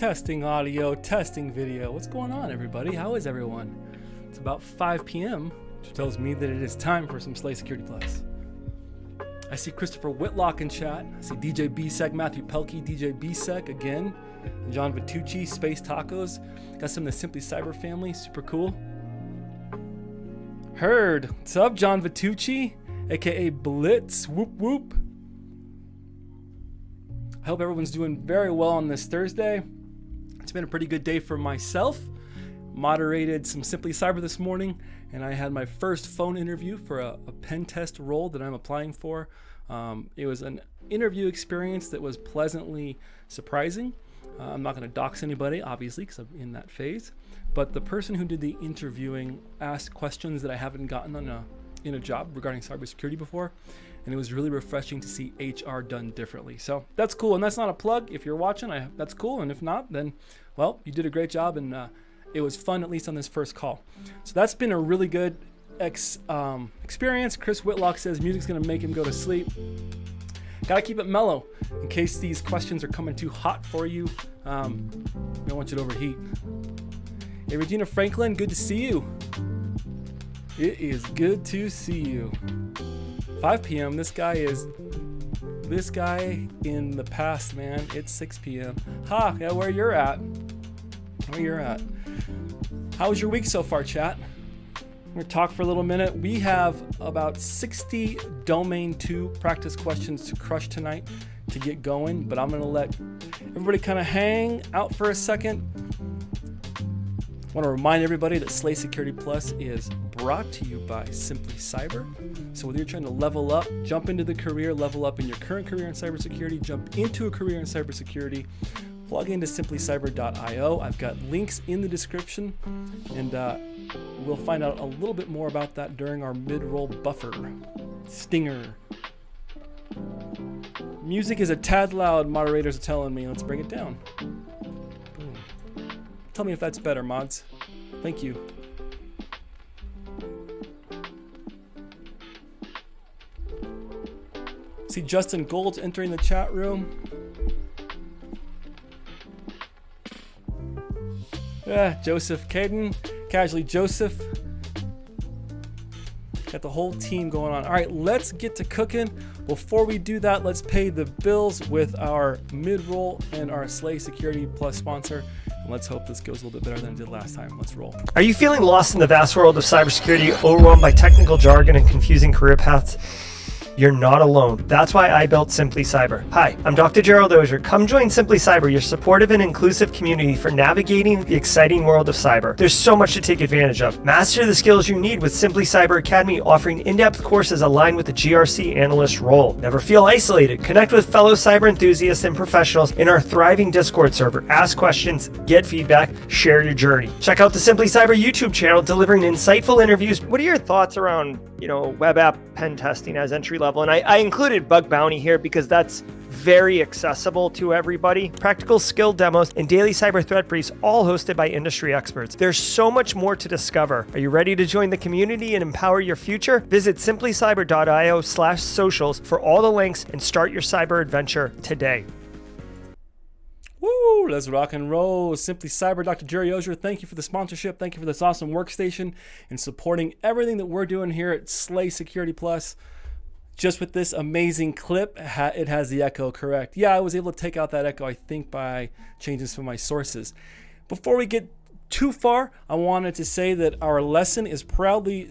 testing audio, testing video. What's going on, everybody? How is everyone? It's about 5 p.m., which tells me that it is time for some Slay Security Plus. I see Christopher Whitlock in chat. I see DJ BSEC, Matthew Pelkey, DJ BSEC again, John Vitucci, Space Tacos. Got some of the Simply Cyber family, super cool. Heard. What's up, John Vitucci, aka Blitz? Whoop whoop. I hope everyone's doing very well on this Thursday. It's been a pretty good day for myself. Moderated some Simply Cyber this morning, and I had my first phone interview for a pen test role that I'm applying for. It was an interview experience that was pleasantly surprising. I'm not going to dox anybody, obviously, because I'm in that phase. But the person who did the interviewing asked questions that I haven't gotten in a job regarding cybersecurity before. And it was really refreshing to see HR done differently. So that's cool. And that's not a plug. If you're watching, that's cool. And if not, then, well, you did a great job. And it was fun, at least on this first call. So that's been a really good experience. Chris Whitlock says music's going to make him go to sleep. Got to keep it mellow in case these questions are coming too hot for you. We don't want you to overheat. Hey, Regina Franklin, good to see you. It is good to see you. 5 p.m. This guy in the past, man. It's 6 p.m. Ha, yeah, where you're at. How was your week so far, chat? We're gonna talk for a little minute. We have about 60 Domain 2 practice questions to crush tonight to get going, but I'm gonna let everybody kind of hang out for a second. I want to remind everybody that Slay Security Plus is brought to you by Simply Cyber. So whether you're trying to level up, jump into the career, level up in your current career in cybersecurity, jump into a career in cybersecurity, plug into simplycyber.io. I've got links in the description, and we'll find out a little bit more about that during our mid-roll buffer. Stinger. Music is a tad loud, moderators are telling me. Let's bring it down. Boom. Tell me if that's better, mods. Thank you. See Justin Gold's entering the chat room. Yeah, Joseph Caden, Casually Joseph. Got the whole team going on. All right, let's get to cooking. Before we do that, let's pay the bills with our mid-roll and our Slay Security Plus sponsor. And let's hope this goes a little bit better than it did last time. Let's roll. Are you feeling lost in the vast world of cybersecurity, overwhelmed by technical jargon and confusing career paths? You're not alone. That's why I built Simply Cyber. Hi, I'm Dr. Gerald Ozier. Come join Simply Cyber, your supportive and inclusive community for navigating the exciting world of cyber. There's so much to take advantage of. Master the skills you need with Simply Cyber Academy, offering in-depth courses aligned with the GRC analyst role. Never feel isolated. Connect with fellow cyber enthusiasts and professionals in our thriving Discord server. Ask questions, get feedback, share your journey. Check out the Simply Cyber YouTube channel, delivering insightful interviews. What are your thoughts around, web app pen testing as entry level? And I included bug bounty here because that's very accessible to everybody. Practical skill demos and daily cyber threat briefs, all hosted by industry experts. There's so much more to discover. Are you ready to join the community and empower your future? Visit simplycyber.io/socials for all the links and start your cyber adventure today. Woo, let's rock and roll. Simply Cyber, Dr. Jerry Ozier, thank you for the sponsorship. Thank you for this awesome workstation and supporting everything that we're doing here at Slay Security Plus. Just with this amazing clip, it has the echo correct. Yeah, I was able to take out that echo, I think, by changing some of my sources. Before we get too far, I wanted to say that our lesson is proudly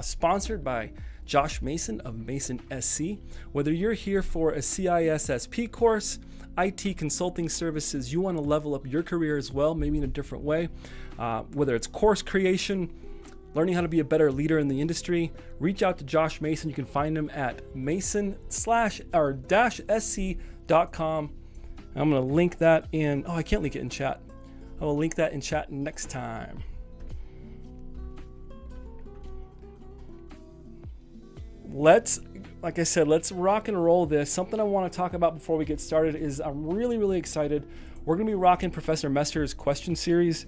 sponsored by Josh Mason of Mason SC. Whether you're here for a CISSP course, IT consulting services, you want to level up your career as well, maybe in a different way, whether it's course creation, learning how to be a better leader in the industry, reach out to Josh Mason. You can find him at mason/sc.com. I'm going to link that in. Oh, I can't link it in chat. I will link that in chat next time. Like I said, let's rock and roll this. Something I want to talk about before we get started is I'm really, really excited. We're going to be rocking Professor Messer's question series,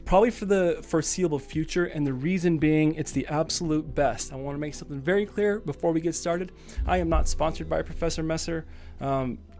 probably for the foreseeable future, and the reason being it's the absolute best. I want to make something very clear before we get started. I am not sponsored by Professor Messer.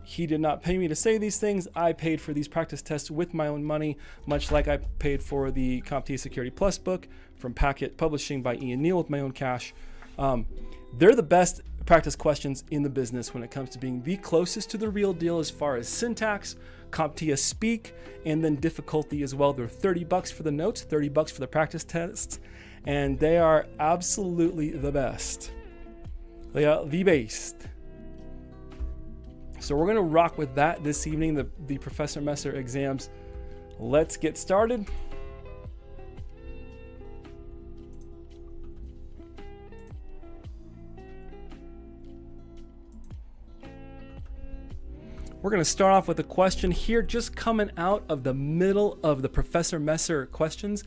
He did not pay me to say these things. I paid for these practice tests with my own money, much like I paid for the CompTIA Security Plus book from Packet Publishing by Ian Neal with my own cash. They're the best practice questions in the business when it comes to being the closest to the real deal as far as syntax, CompTIA speak, and then difficulty as well. They're $30 for the notes, $30 for the practice tests, and they are absolutely the best. They are the best. So we're going to rock with that this evening, the Professor Messer exams. Let's get started. We're going to start off with a question here, just coming out of the middle of the Professor Messer questions.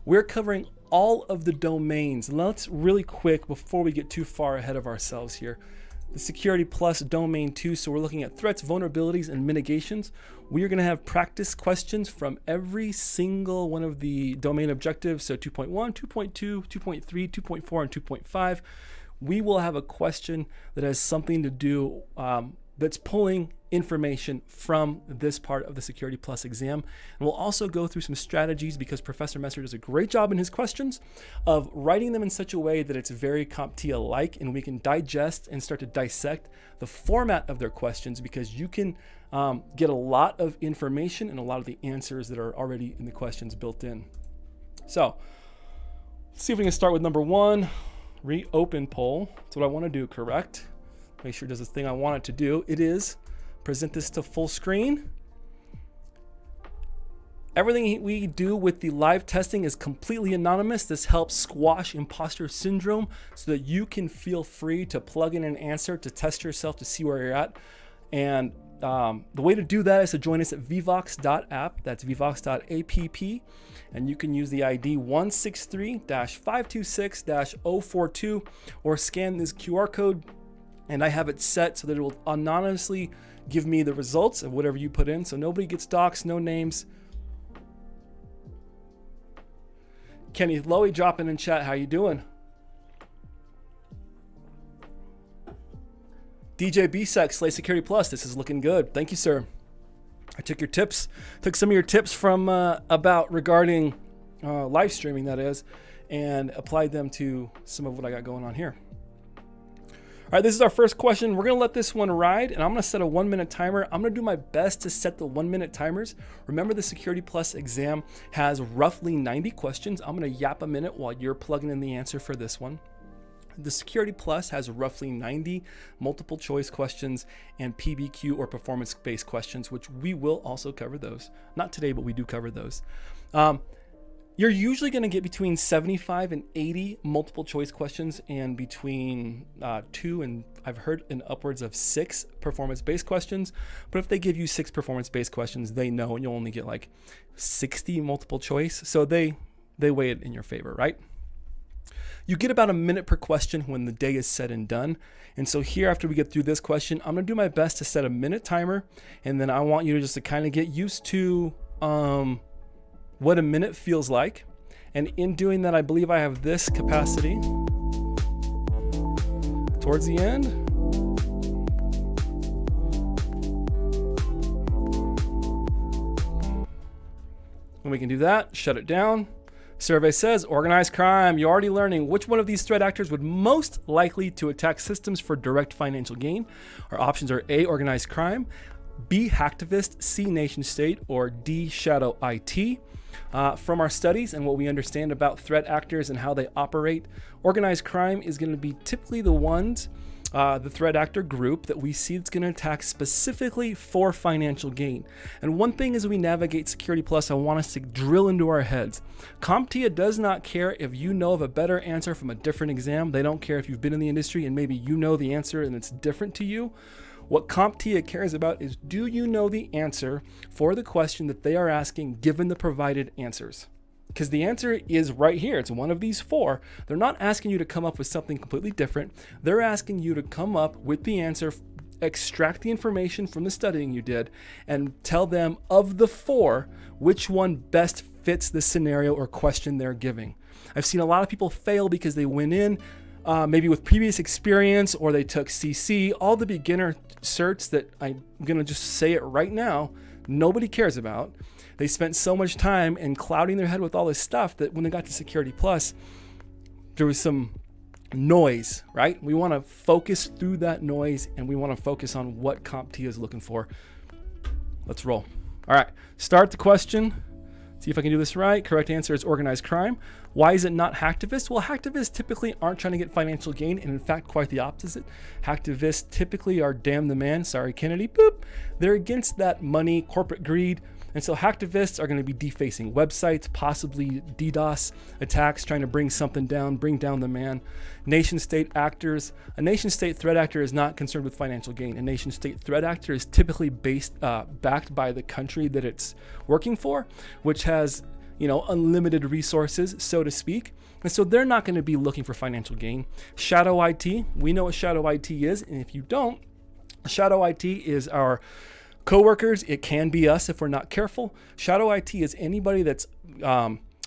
We're covering all of the domains. Let's really quick, before we get too far ahead of ourselves here. The Security Plus Domain 2, so we're looking at threats, vulnerabilities, and mitigations. We are going to have practice questions from every single one of the domain objectives, so 2.1, 2.2, 2.3, 2.4, and 2.5. We will have a question that has something to do, that's pulling information from this part of the Security Plus exam. And we'll also go through some strategies, because Professor Messer does a great job in his questions of writing them in such a way that it's very CompTIA-like, and we can digest and start to dissect the format of their questions, because you can get a lot of information and a lot of the answers that are already in the questions built in. So let's see if we can start with number 1, reopen poll. That's what I want to do, correct? Make sure it does the thing I want it to do. It is present this to full screen. Everything we do with the live testing is completely anonymous. This helps squash imposter syndrome so that you can feel free to plug in an answer to test yourself to see where you're at. And the way to do that is to join us at vvox.app. That's vvox.app. And you can use the ID 163-526-042 or scan this QR code. And I have it set so that it will anonymously give me the results of whatever you put in. So nobody gets doxxed, no names. Kenny Lowy dropping in chat. How you doing? DJ BSEC, Slay Security Plus. This is looking good. Thank you, sir. I took some of your tips from regarding live streaming, that is, and applied them to some of what I got going on here. All right, this is our first question. We're going to let this one ride, and I'm going to set a 1-minute timer. I'm going to do my best to set the 1-minute timers. Remember, the Security Plus exam has roughly 90 questions. I'm going to yap a minute while you're plugging in the answer for this one. The Security Plus has roughly 90 multiple choice questions and PBQ or performance-based questions, which we will also cover those. Not today, but we do cover those. You're usually going to get between 75 and 80 multiple choice questions and between 2 and I've heard in upwards of 6 performance-based questions. But if they give you 6 performance-based questions, they know you'll only get like 60 multiple choice. So they weigh it in your favor, right? You get about a minute per question when the day is said and done. And so here, after we get through this question, I'm going to do my best to set a minute timer. And then I want you to just to kind of get used to what a minute feels like. And in doing that, I believe I have this capacity towards the end. And we can do that, shut it down. Survey says, organized crime. You're already learning which one of these threat actors would most likely to attack systems for direct financial gain. Our options are A, organized crime, B, hacktivist, C, nation state, or D, shadow IT. From our studies and what we understand about threat actors and how they operate, organized crime is going to be typically the ones, the threat actor group that we see that's going to attack specifically for financial gain. And one thing as we navigate Security Plus, I want us to drill into our heads. CompTIA does not care if you know of a better answer from a different exam. They don't care if you've been in the industry and maybe you know the answer and it's different to you. What CompTIA cares about is, do you know the answer for the question that they are asking given the provided answers? Because the answer is right here. It's one of these 4. They're not asking you to come up with something completely different. They're asking you to come up with the answer, extract the information from the studying you did, and tell them of the 4, which one best fits the scenario or question they're giving. I've seen a lot of people fail because they went in maybe with previous experience, or they took CC, all the beginner certs that I'm going to just say it right now, nobody cares about. They spent so much time in clouding their head with all this stuff that when they got to Security Plus, there was some noise, right? We want to focus through that noise, and we want to focus on what CompTIA is looking for. Let's roll. All right, start the question. See if I can do this right. Correct answer is organized crime. Why is it not hacktivists? Well, hacktivists typically aren't trying to get financial gain, and in fact, quite the opposite. Hacktivists typically are damn the man. Sorry, Kennedy. Boop. They're against that money, corporate greed. And so hacktivists are going to be defacing websites, possibly DDoS attacks, trying to bring something down, bring down the man. Nation-state actors. A nation-state threat actor is not concerned with financial gain. A nation-state threat actor is typically backed by the country that it's working for, which has, unlimited resources, so to speak. And so they're not going to be looking for financial gain. Shadow IT, we know what shadow IT is. And if you don't, shadow IT is our coworkers. It can be us if we're not careful. Shadow IT is anybody that's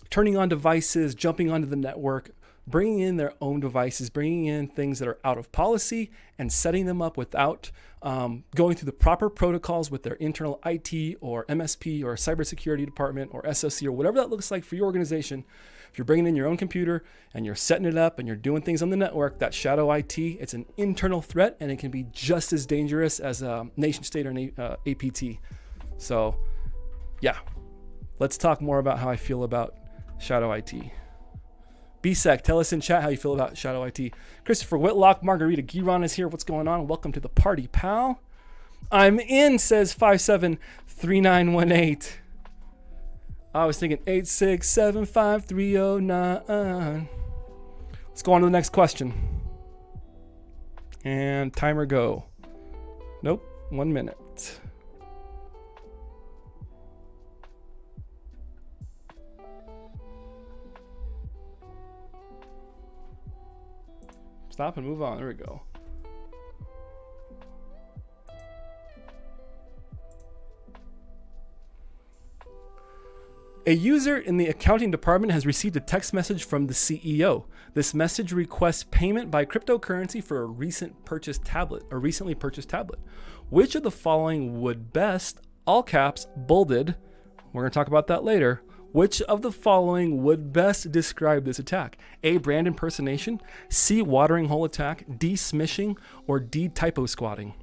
turning on devices, jumping onto the network, bringing in their own devices, bringing in things that are out of policy and setting them up without going through the proper protocols with their internal IT or MSP or cybersecurity department or SOC or whatever that looks like for your organization. If you're bringing in your own computer and you're setting it up and you're doing things on the network, that's shadow IT. It's an internal threat, and it can be just as dangerous as a nation state or an APT. So yeah, let's talk more about how I feel about shadow IT. BSEC, tell us in chat how you feel about shadow IT. Christopher Whitlock, Margarita Giron is here. What's going on? Welcome to the party, pal. I'm in, says 573918. I was thinking 8675309. Let's go on to the next question. And timer go. Nope, 1 minute. Stop and move on. There we go. A user in the accounting department has received a text message from the CEO. This message requests payment by cryptocurrency for a recently purchased tablet. Which of the following would best, all caps, bolded, we're going to talk about that later, which of the following would best describe this attack? A, brand impersonation, C, watering hole attack, D, smishing, or D, typo squatting?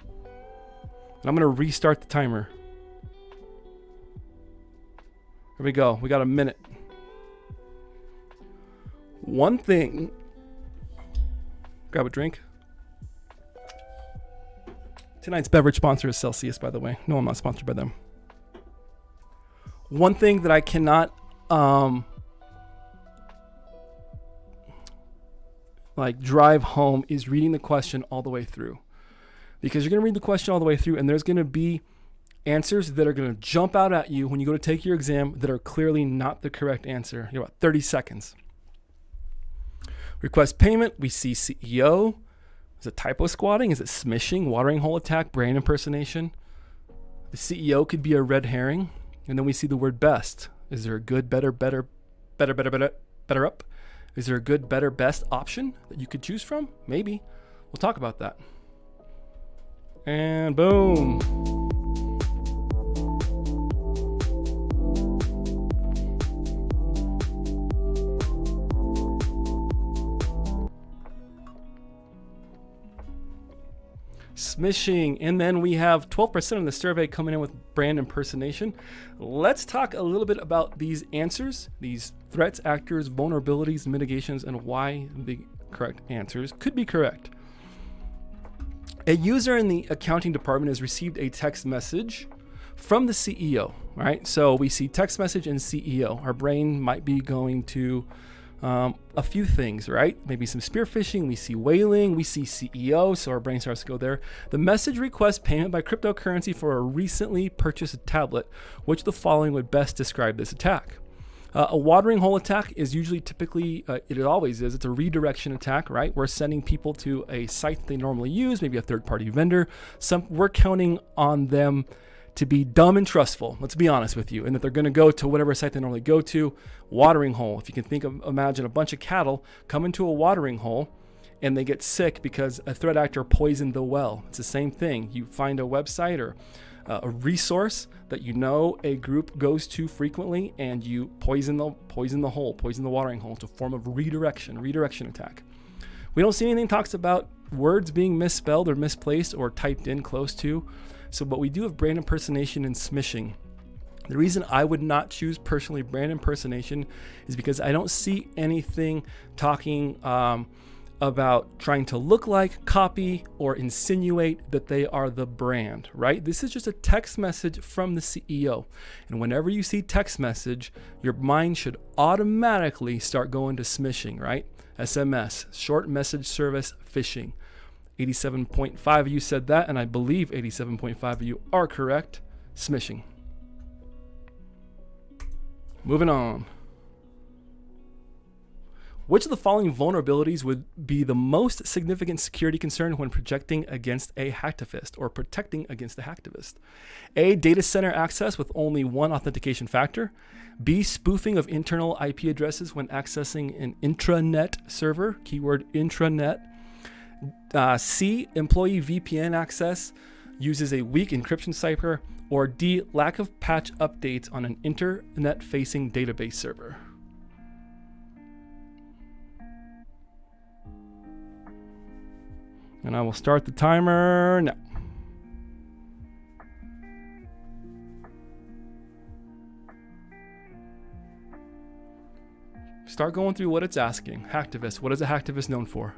And I'm going to restart the timer. Here we go. We got a minute. One thing. Grab a drink. Tonight's beverage sponsor is Celsius, by the way. No, I'm not sponsored by them. One thing that I cannot drive home is reading the question all the way through. Because you're going to read the question all the way through, and there's going to be answers that are going to jump out at you when you go to take your exam that are clearly not the correct answer. You have about 30 seconds. Request payment, we see CEO. Is it typo squatting? Is it smishing, watering hole attack, brand impersonation? The CEO could be a red herring. And then we see the word best. Is there a good, better up? Is there a good, better, best option that you could choose from? Maybe. We'll talk about that. And boom. Smishing, and then we have 12% of the survey coming in with brand impersonation. Let's talk a little bit about these answers, these threats, actors, vulnerabilities, mitigations, and why the correct answers could be correct. A user in the accounting department has received a text message from the CEO, right? So we see text message and CEO. Our brain might be going to a few things, right? Maybe some spear phishing. We see whaling. We see CEO. So our brain starts to go there. The message requests payment by cryptocurrency for a recently purchased tablet. Which of the following would best describe this attack? A watering hole attack is usually typically, it always is, it's a redirection attack, right? We're sending people to a site that they normally use, maybe a third-party vendor. We're counting on them to be dumb and trustful, let's be honest with you, and that they're going to go to whatever site they normally go to. Watering hole, if you can imagine a bunch of cattle come into a watering hole, and they get sick because a threat actor poisoned the well. It's the same thing. You find a website or a resource that you know a group goes to frequently, and you poison the watering hole. It's a form of redirection attack. We don't see anything talks about words being misspelled or misplaced or typed in close to. So, but we do have brand impersonation and smishing. The reason I would not choose personally brand impersonation is because I don't see anything talking about trying to look like, copy, or insinuate that they are the brand, right? This is just a text message from the CEO. And whenever you see text message, your mind should automatically start going to smishing, right? SMS, short message service phishing. 87.5 of you said that, and I believe 87.5 of you are correct. Smishing. Moving on. Which of the following vulnerabilities would be the most significant security concern when projecting against a hacktivist or protecting against a hacktivist? A, data center access with only one authentication factor. B, spoofing of internal IP addresses when accessing an intranet server, keyword intranet. C, employee VPN access uses a weak encryption cipher. Or D, lack of patch updates on an internet-facing database server. And I will start the timer now. Start going through what it's asking. Hacktivist. What is a hacktivist known for?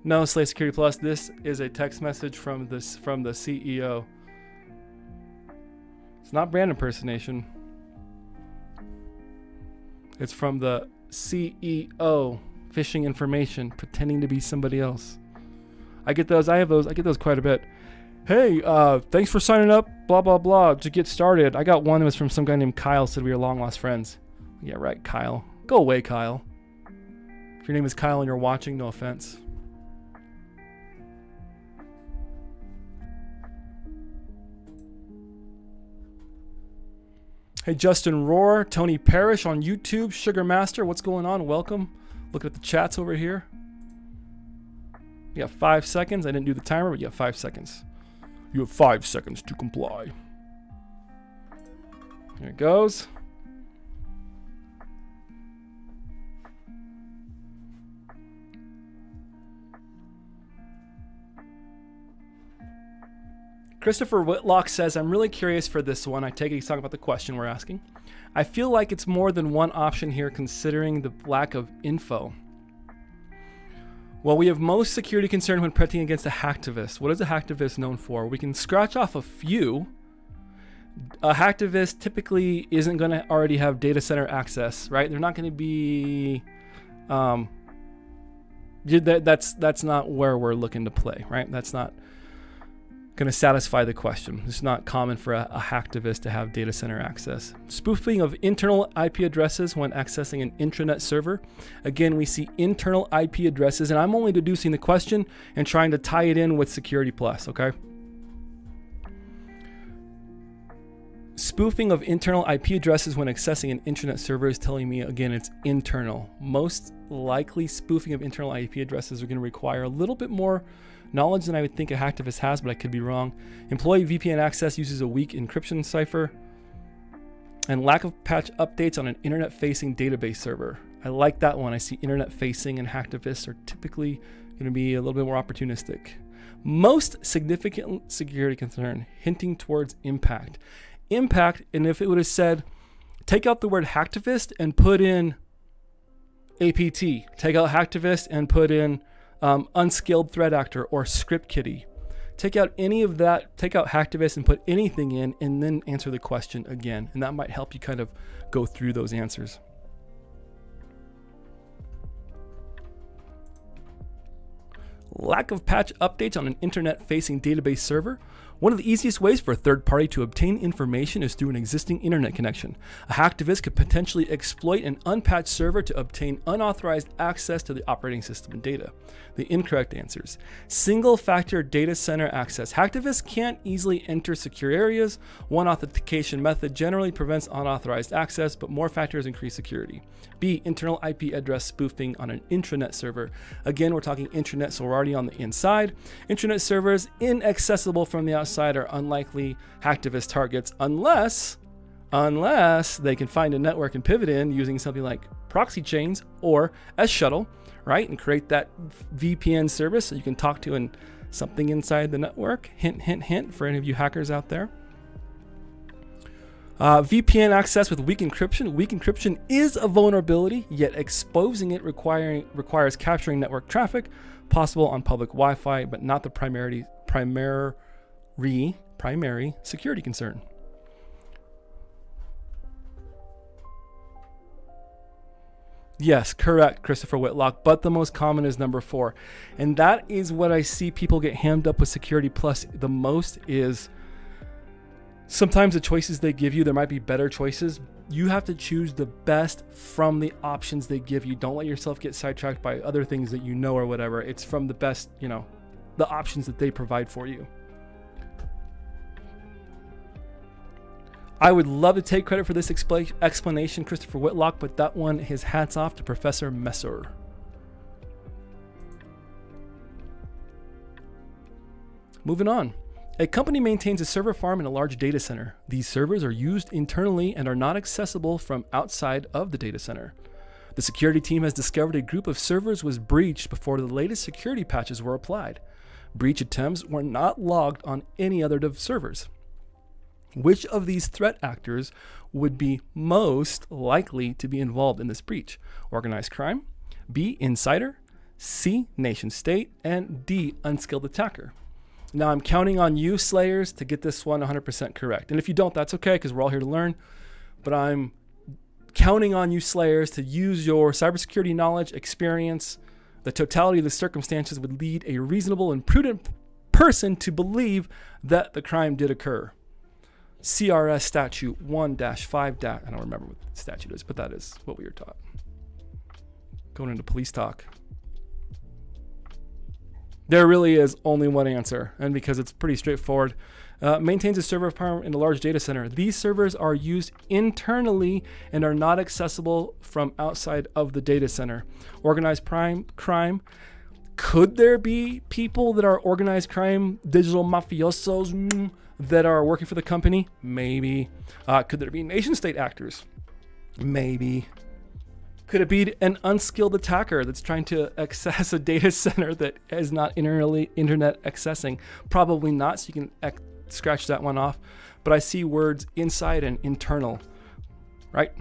No, Slay Security Plus. This is a text message from the CEO. It's not brand impersonation. It's from the CEO. Phishing information, pretending to be somebody else. I get those. I get those quite a bit. Hey, thanks for signing up. Blah blah blah. To get started, I got one that was from some guy named Kyle. Said we were long lost friends. Yeah, right, Kyle. Go away, Kyle. If your name is Kyle and you're watching, no offense. Hey, Justin Rohr, Tony Parrish on YouTube, Sugar Master, what's going on? Welcome. Looking at the chats over here. You got 5 seconds. I didn't do the timer, but you have 5 seconds. You have 5 seconds to comply. Here it goes. Christopher Whitlock says, I'm really curious for this one. I take it he's talking about the question we're asking. I feel like it's more than one option here considering the lack of info. Well, we have most security concern when protecting against a hacktivist. What is a hacktivist known for? We can scratch off a few. A hacktivist typically isn't going to already have data center access, right? They're not going to be... that's not where we're looking to play, right? That's not going to satisfy the question. It's not common for a hacktivist to have data center access. Spoofing of internal IP addresses when accessing an intranet server. Again, we see internal IP addresses, and I'm only deducing the question and trying to tie it in with Security Plus, okay? Spoofing of internal IP addresses when accessing an intranet server is telling me, again, it's internal. Most likely spoofing of internal IP addresses are going to require a little bit more knowledge than I would think a hacktivist has, but I could be wrong. Employee VPN access uses a weak encryption cipher. And lack of patch updates on an internet-facing database server. I like that one. I see internet-facing and hacktivists are typically going to be a little bit more opportunistic. Most significant security concern, hinting towards impact. Impact, and if it would have said, take out the word hacktivist and put in APT. Take out hacktivist and put in unskilled threat actor or script kiddie. Take out any of that, take out hacktivist and put anything in, and then answer the question again. And that might help you kind of go through those answers. Lack of patch updates on an internet-facing database server. One of the easiest ways for a third party to obtain information is through an existing internet connection. A hacktivist could potentially exploit an unpatched server to obtain unauthorized access to the operating system and data. The incorrect answers. Single-factor data center access. Hacktivists can't easily enter secure areas. One authentication method generally prevents unauthorized access, but more factors increase security. B, internal IP address spoofing on an intranet server. Again, we're talking intranet, so we're already on the inside. Intranet servers inaccessible from the outside are unlikely hacktivist targets unless they can find a network and pivot in using something like proxy chains or S-shuttle, right? And create that VPN service so you can talk to something inside the network. Hint, hint, hint for any of you hackers out there. VPN access with weak encryption. Weak encryption is a vulnerability, yet exposing it requires capturing network traffic, possible on public Wi-Fi, but not the primary security concern. Yes, correct, Christopher Whitlock, but the most common is number 4. And that is what I see people get hammed up with Security Plus the most is sometimes the choices they give you, there might be better choices. You have to choose the best from the options they give you. Don't let yourself get sidetracked by other things that you know or whatever. It's from the best, the options that they provide for you. I would love to take credit for this explanation, Christopher Whitlock, but that one, his hats off to Professor Messer. Moving on. A company maintains a server farm in a large data center. These servers are used internally and are not accessible from outside of the data center. The security team has discovered a group of servers was breached before the latest security patches were applied. Breach attempts were not logged on any other servers. Which of these threat actors would be most likely to be involved in this breach? Organized crime, B, insider, C, nation state, and D, unskilled attacker. Now I'm counting on you, Slayers, to get this one 100% correct. And if you don't, that's okay, because we're all here to learn. But I'm counting on you, Slayers, to use your cybersecurity knowledge, experience. The totality of the circumstances would lead a reasonable and prudent person to believe that the crime did occur. CRS statute 1-5- I don't remember what the statute is, but that is what we were taught. Going into police talk. There really is only one answer, and because it's pretty straightforward. Maintains a server farm in a large data center. These servers are used internally and are not accessible from outside of the data center. Organized crime. Could there be people that are organized crime, digital mafiosos, that are working for the company? Maybe. Could there be nation state actors? Maybe. Could it be an unskilled attacker that's trying to access a data center that is not internet accessing? Probably not, so you can scratch that one off. But I see words inside and internal, right?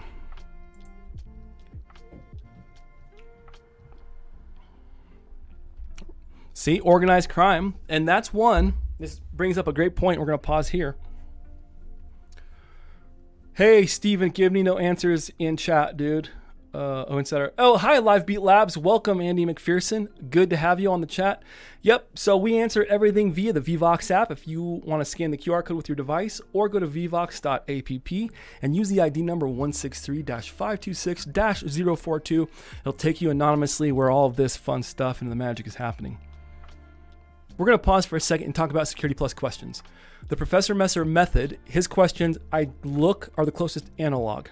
See, organized crime, and that's one. This brings up a great point. We're going to pause here. Hey, Steven, give me no answers in chat, dude. Insider. Oh, hi, Live Beat Labs. Welcome, Andy McPherson. Good to have you on the chat. Yep, so we answer everything via the Vvox app. If you want to scan the QR code with your device, or go to vvox.app and use the ID number 163-526-042. It'll take you anonymously where all of this fun stuff and the magic is happening. We're going to pause for a second and talk about Security Plus questions. The Professor Messer method, his questions, are the closest analog.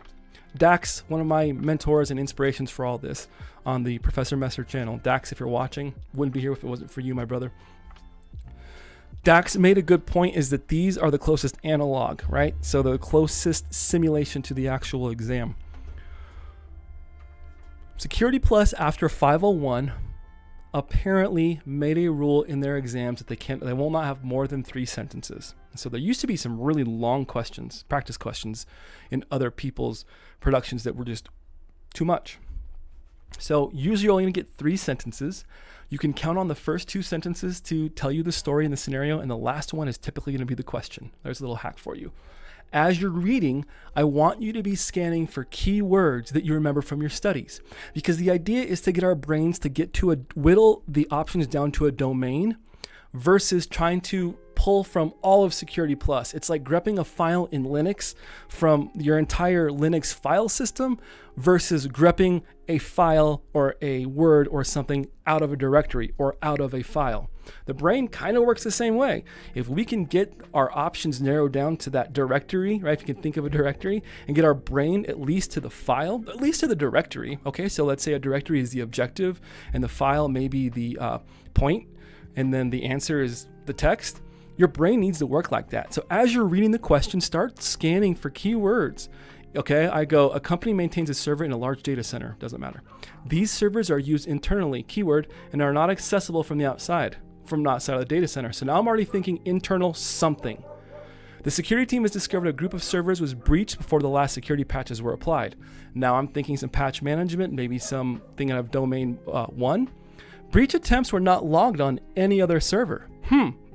Dax, one of my mentors and inspirations for all this on the Professor Messer channel. Dax, if you're watching, wouldn't be here if it wasn't for you, my brother. Dax made a good point, is that these are the closest analog, right? So the closest simulation to the actual exam. Security Plus, after 501, apparently made a rule in their exams that they will not have more than 3 sentences. So there used to be some really long questions, practice questions, in other people's productions that were just too much. So usually you're only going to get 3 sentences. You can count on the first 2 sentences to tell you the story and the scenario, and the last one is typically going to be the question. There's a little hack for you. As you're reading, I want you to be scanning for key words that you remember from your studies, because the idea is to get our brains to whittle the options down to a domain versus trying to pull from all of Security Plus. It's like grepping a file in Linux from your entire Linux file system versus grepping a file or a word or something out of a directory or out of a file. The brain kind of works the same way. If we can get our options narrowed down to that directory, right? If you can think of a directory and get our brain at least to the file, at least to the directory. Okay, so let's say a directory is the objective and the file may be the point, and then the answer is the text. Your brain needs to work like that. So as you're reading the question, start scanning for keywords. Okay, I go, a company maintains a server in a large data center. Doesn't matter. These servers are used internally, keyword, and are not accessible from the outside, from outside of the data center. So now I'm already thinking internal something. The security team has discovered a group of servers was breached before the last security patches were applied. Now I'm thinking some patch management, maybe something out of domain 1. Breach attempts were not logged on any other server.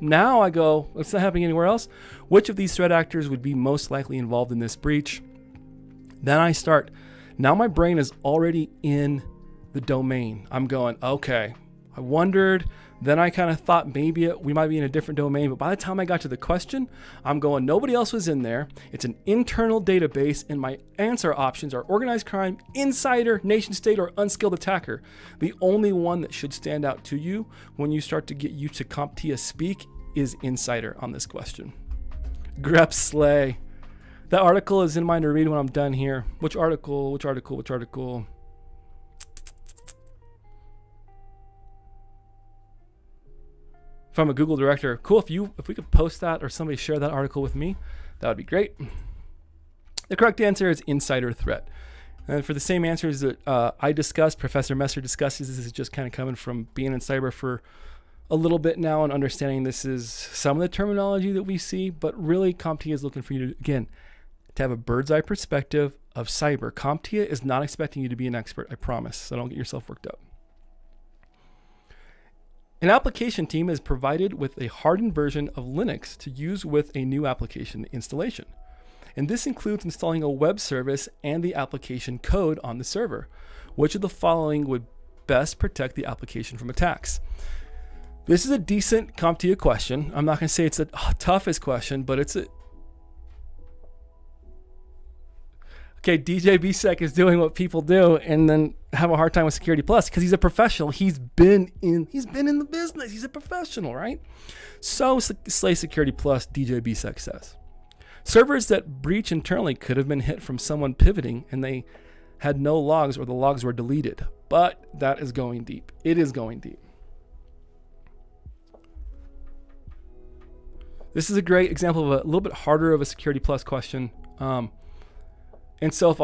Now I go, it's not happening anywhere else. Which of these threat actors would be most likely involved in this breach? Then I start. Now my brain is already in the domain. I'm going, okay, I wondered. Then I kind of thought maybe we might be in a different domain. But by the time I got to the question, I'm going, nobody else was in there. It's an internal database, and my answer options are organized crime, insider, nation state, or unskilled attacker. The only one that should stand out to you when you start to get used to CompTIA speak is insider on this question. Grep slay. That article is in mind to read when I'm done here. Which article? From a Google director. Cool. If we could post that or somebody share that article with me, that would be great. The correct answer is insider threat. And for the same answers that I discussed, Professor Messer discusses, this is just kind of coming from being in cyber for a little bit now and understanding this is some of the terminology that we see, but really CompTIA is looking for you to, again, to have a bird's eye perspective of cyber. CompTIA is not expecting you to be an expert, I promise, so don't get yourself worked up. An application team is provided with a hardened version of Linux to use with a new application installation. And this includes installing a web service and the application code on the server. Which of the following would best protect the application from attacks? This is a decent CompTIA question. I'm not going to say it's the toughest question, but it's a... Okay, DJ BSEC is doing what people do and then have a hard time with Security Plus because he's a professional. He's been in the business. He's a professional, right? So Slay Security Plus, DJ BSEC says. Servers that breach internally could have been hit from someone pivoting and they had no logs or the logs were deleted. But that is going deep. It is going deep. This is a great example of a little bit harder of a Security Plus question. And so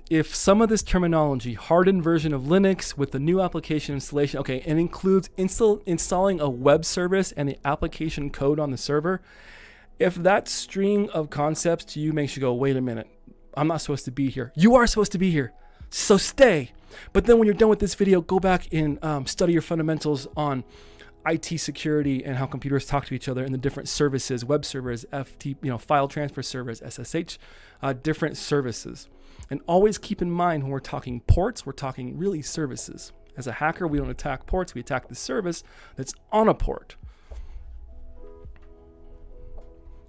if some of this terminology, hardened version of Linux with the new application installation, okay, and includes installing a web service and the application code on the server, if that string of concepts to you makes you go, wait a minute, I'm not supposed to be here. You are supposed to be here, so stay. But then when you're done with this video, go back and study your fundamentals on IT security and how computers talk to each other and the different services, web servers, file transfer servers, SSH, different services. And always keep in mind when we're talking ports, we're talking really services. As a hacker, we don't attack ports, we attack the service that's on a port.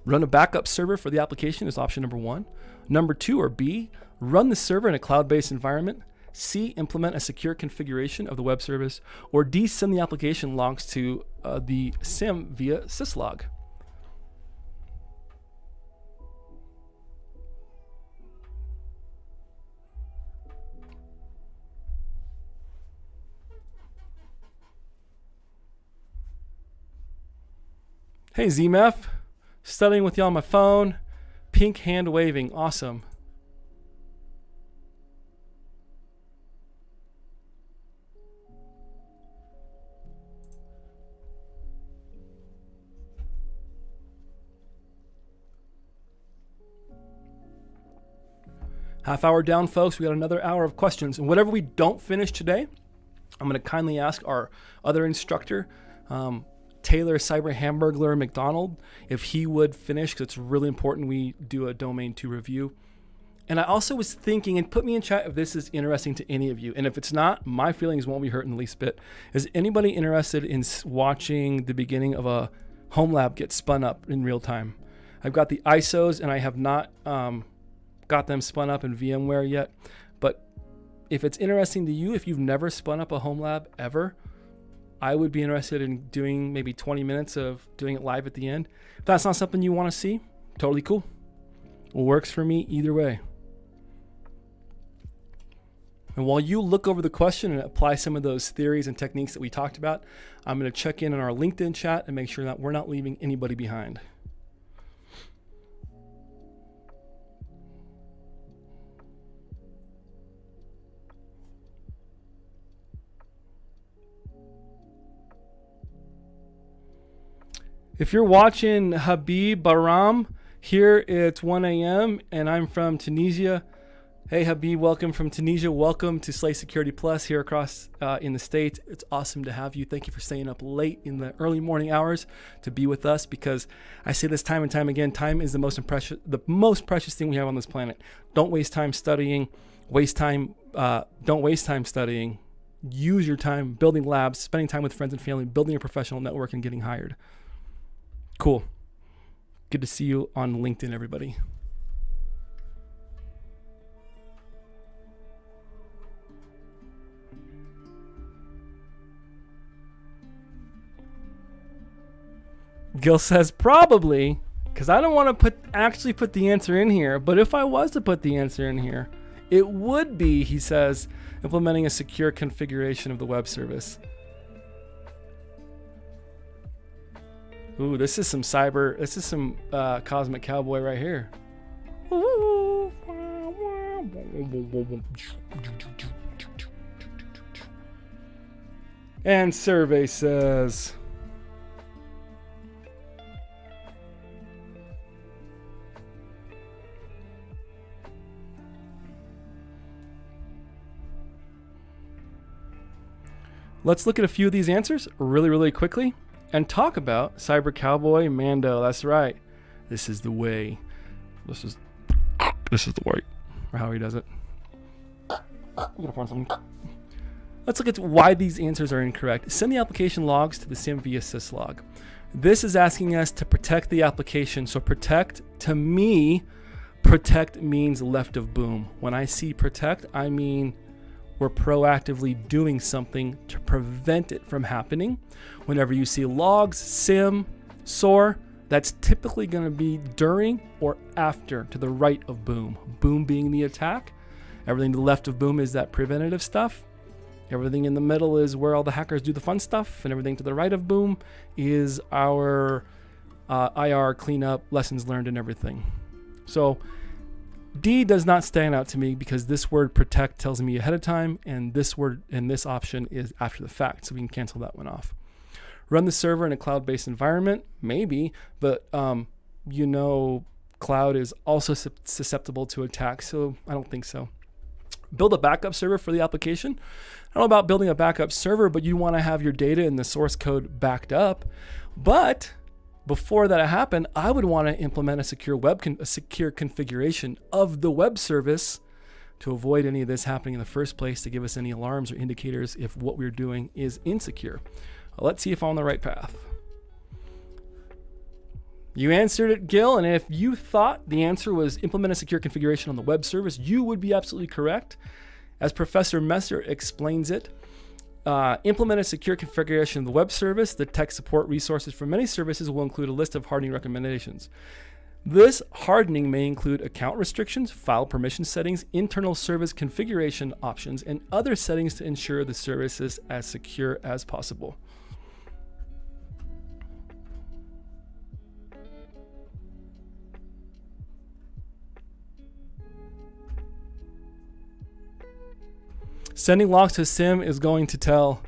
Run a backup server for the application is option number 1. Number 2 or B, run the server in a cloud-based environment. C, implement a secure configuration of the web service. Or D, send the application logs to the SIM via syslog. Hey ZMF, studying with you on my phone. Pink hand waving, awesome. Half hour down, folks. We got another hour of questions. And whatever we don't finish today, I'm going to kindly ask our other instructor, Taylor Cyber Hamburglar McDonald, if he would finish, because it's really important we do a domain 2 review. And I also was thinking, and put me in chat if this is interesting to any of you. And if it's not, my feelings won't be hurt in the least bit. Is anybody interested in watching the beginning of a home lab get spun up in real time. I've got the ISOs and I have not got them spun up in VMware yet. But if it's interesting to you, if you've never spun up a home lab ever, I would be interested in doing maybe 20 minutes of doing it live at the end. If that's not something you want to see, totally cool. Works for me either way. And while you look over the question and apply some of those theories and techniques that we talked about, I'm going to check in on our LinkedIn chat and make sure that we're not leaving anybody behind. If you're watching Habib Baram, here it's 1 a.m. and I'm from Tunisia. Hey Habib, welcome from Tunisia. Welcome to Slay Security Plus here across in the States. It's awesome to have you. Thank you for staying up late in the early morning hours to be with us, because I say this time and time again, time is the most precious thing we have on this planet. Don't waste time studying. Don't waste time studying. Use your time building labs, spending time with friends and family, building a professional network, and getting hired. Cool. Good to see you on LinkedIn, everybody. Gil says probably, because I don't want to actually put the answer in here, but if I was to put the answer in here, it would be, he says, implementing a secure configuration of the web service. Ooh, this is some Cosmic Cowboy right here. And survey says, let's look at a few of these answers really quickly and talk about Cyber Cowboy Mando. That's right. This is the way. This is the way. Or how he does it. I'm gonna find something. Let's look at why these answers are incorrect. Send the application logs to the SIM via syslog. This is asking us to protect the application. So protect, to me, protect means left of boom. When I see protect, I mean we're proactively doing something to prevent it from happening. Whenever you see logs, SIM, SOAR, that's typically going to be during or after, to the right of boom. Boom being the attack. Everything to the left of boom is that preventative stuff. Everything in the middle is where all the hackers do the fun stuff. And everything to the right of boom is our IR cleanup, lessons learned, and everything. So D does not stand out to me because this word protect tells me ahead of time, and this word and this option is after the fact, so we can cancel that one off. Run the server in a cloud-based environment, maybe, but cloud is also susceptible to attacks, so I don't think so. Build a backup server for the application. I don't know about building a backup server, but you want to have your data in the source code backed up. But before that happened, I would want to implement a secure configuration of the web service to avoid any of this happening in the first place, to give us any alarms or indicators if what we're doing is insecure. Let's see if I'm on the right path. You answered it, Gil, and if you thought the answer was implement a secure configuration on the web service, you would be absolutely correct. As Professor Messer explains it, implement a secure configuration of the web service. The tech support resources for many services will include a list of hardening recommendations. This hardening may include account restrictions, file permission settings, internal service configuration options, and other settings to ensure the service is as secure as possible. Sending logs to SIM is going to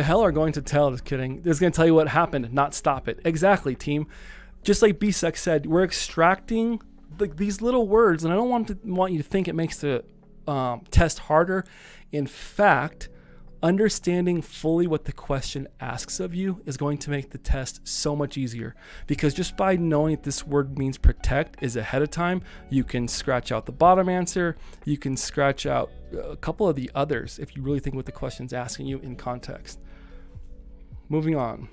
hell or going to tell. Just kidding. It's going to tell you what happened, not stop it. Exactly, team. Just like BSEC said, we're extracting these little words, and I don't want you to think it makes the test harder. In fact, understanding fully what the question asks of you is going to make the test so much easier, because just by knowing that this word means protect is ahead of time, you can scratch out the bottom answer. You can scratch out a couple of the others if you really think what the question's asking you in context. Moving on.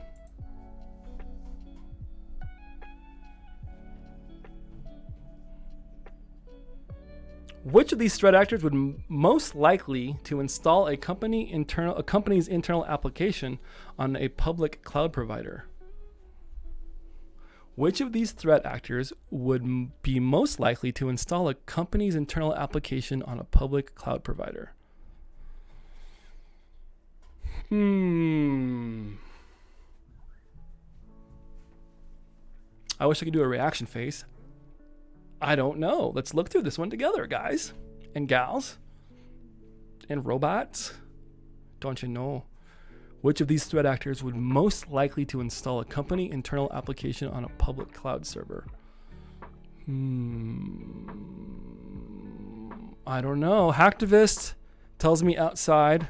Which of these threat actors would most likely to install a company's internal application on a public cloud provider? Which of these threat actors would be most likely to install a company's internal application on a public cloud provider? I wish I could do a reaction face. I don't know. Let's look through this one together, guys and gals and robots. Don't you know? Which of these threat actors would most likely to install a company internal application on a public cloud server? I don't know. Hacktivist tells me outside.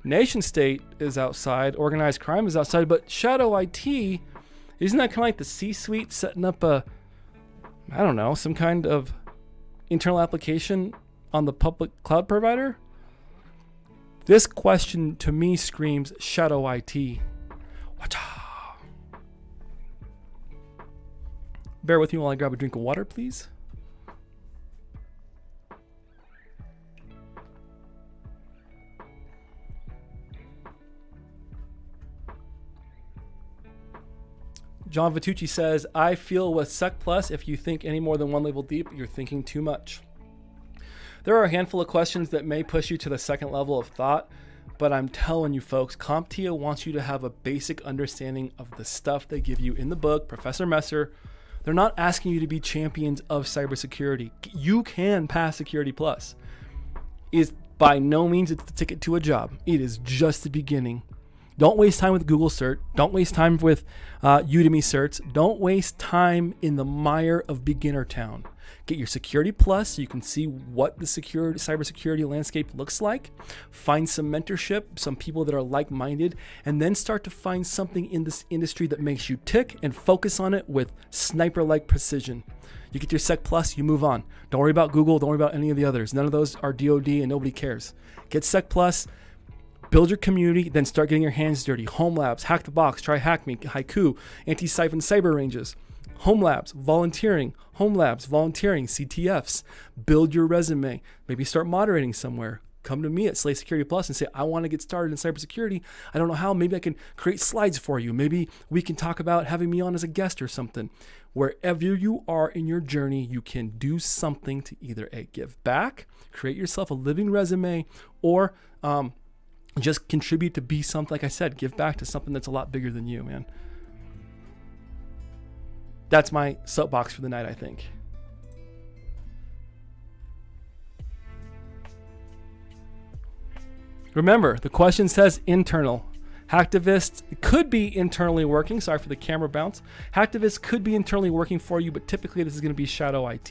Nation state is outside. Organized crime is outside. But Shadow IT, isn't that kind of like the C-suite setting up some kind of internal application on the public cloud provider? This question to me screams Shadow IT. Bear with me while I grab a drink of water, please. John Vitucci says, I feel with Sec Plus, if you think any more than one level deep, you're thinking too much. There are a handful of questions that may push you to the second level of thought, but I'm telling you folks, CompTIA wants you to have a basic understanding of the stuff they give you in the book, Professor Messer. They're not asking you to be champions of cybersecurity. You can pass Security Plus. It is by no means it's the ticket to a job. It is just the beginning. Don't waste time with Google Cert. Don't waste time with Udemy certs. Don't waste time in the mire of beginner town. Get your Security Plus so you can see what the cybersecurity landscape looks like. Find some mentorship, some people that are like-minded, and then start to find something in this industry that makes you tick and focus on it with sniper-like precision. You get your Sec Plus, you move on. Don't worry about Google. Don't worry about any of the others. None of those are DoD and nobody cares. Get Sec Plus. Build your community, then start getting your hands dirty. Home Labs, Hack the Box, Try Hack Me, Haiku, Anti-Siphon Cyber Ranges. Home Labs, volunteering, CTFs. Build your resume. Maybe start moderating somewhere. Come to me at Slay Security Plus and say, I want to get started in cybersecurity. I don't know how. Maybe I can create slides for you. Maybe we can talk about having me on as a guest or something. Wherever you are in your journey, you can do something to either A, give back, create yourself a living resume, or just contribute to be something, like I said, give back to something that's a lot bigger than you, man. That's my soapbox for the night, I think. Remember, the question says internal. Hacktivist could be internally working. Sorry for the camera bounce. Hacktivist could be internally working for you, but typically this is going to be Shadow IT.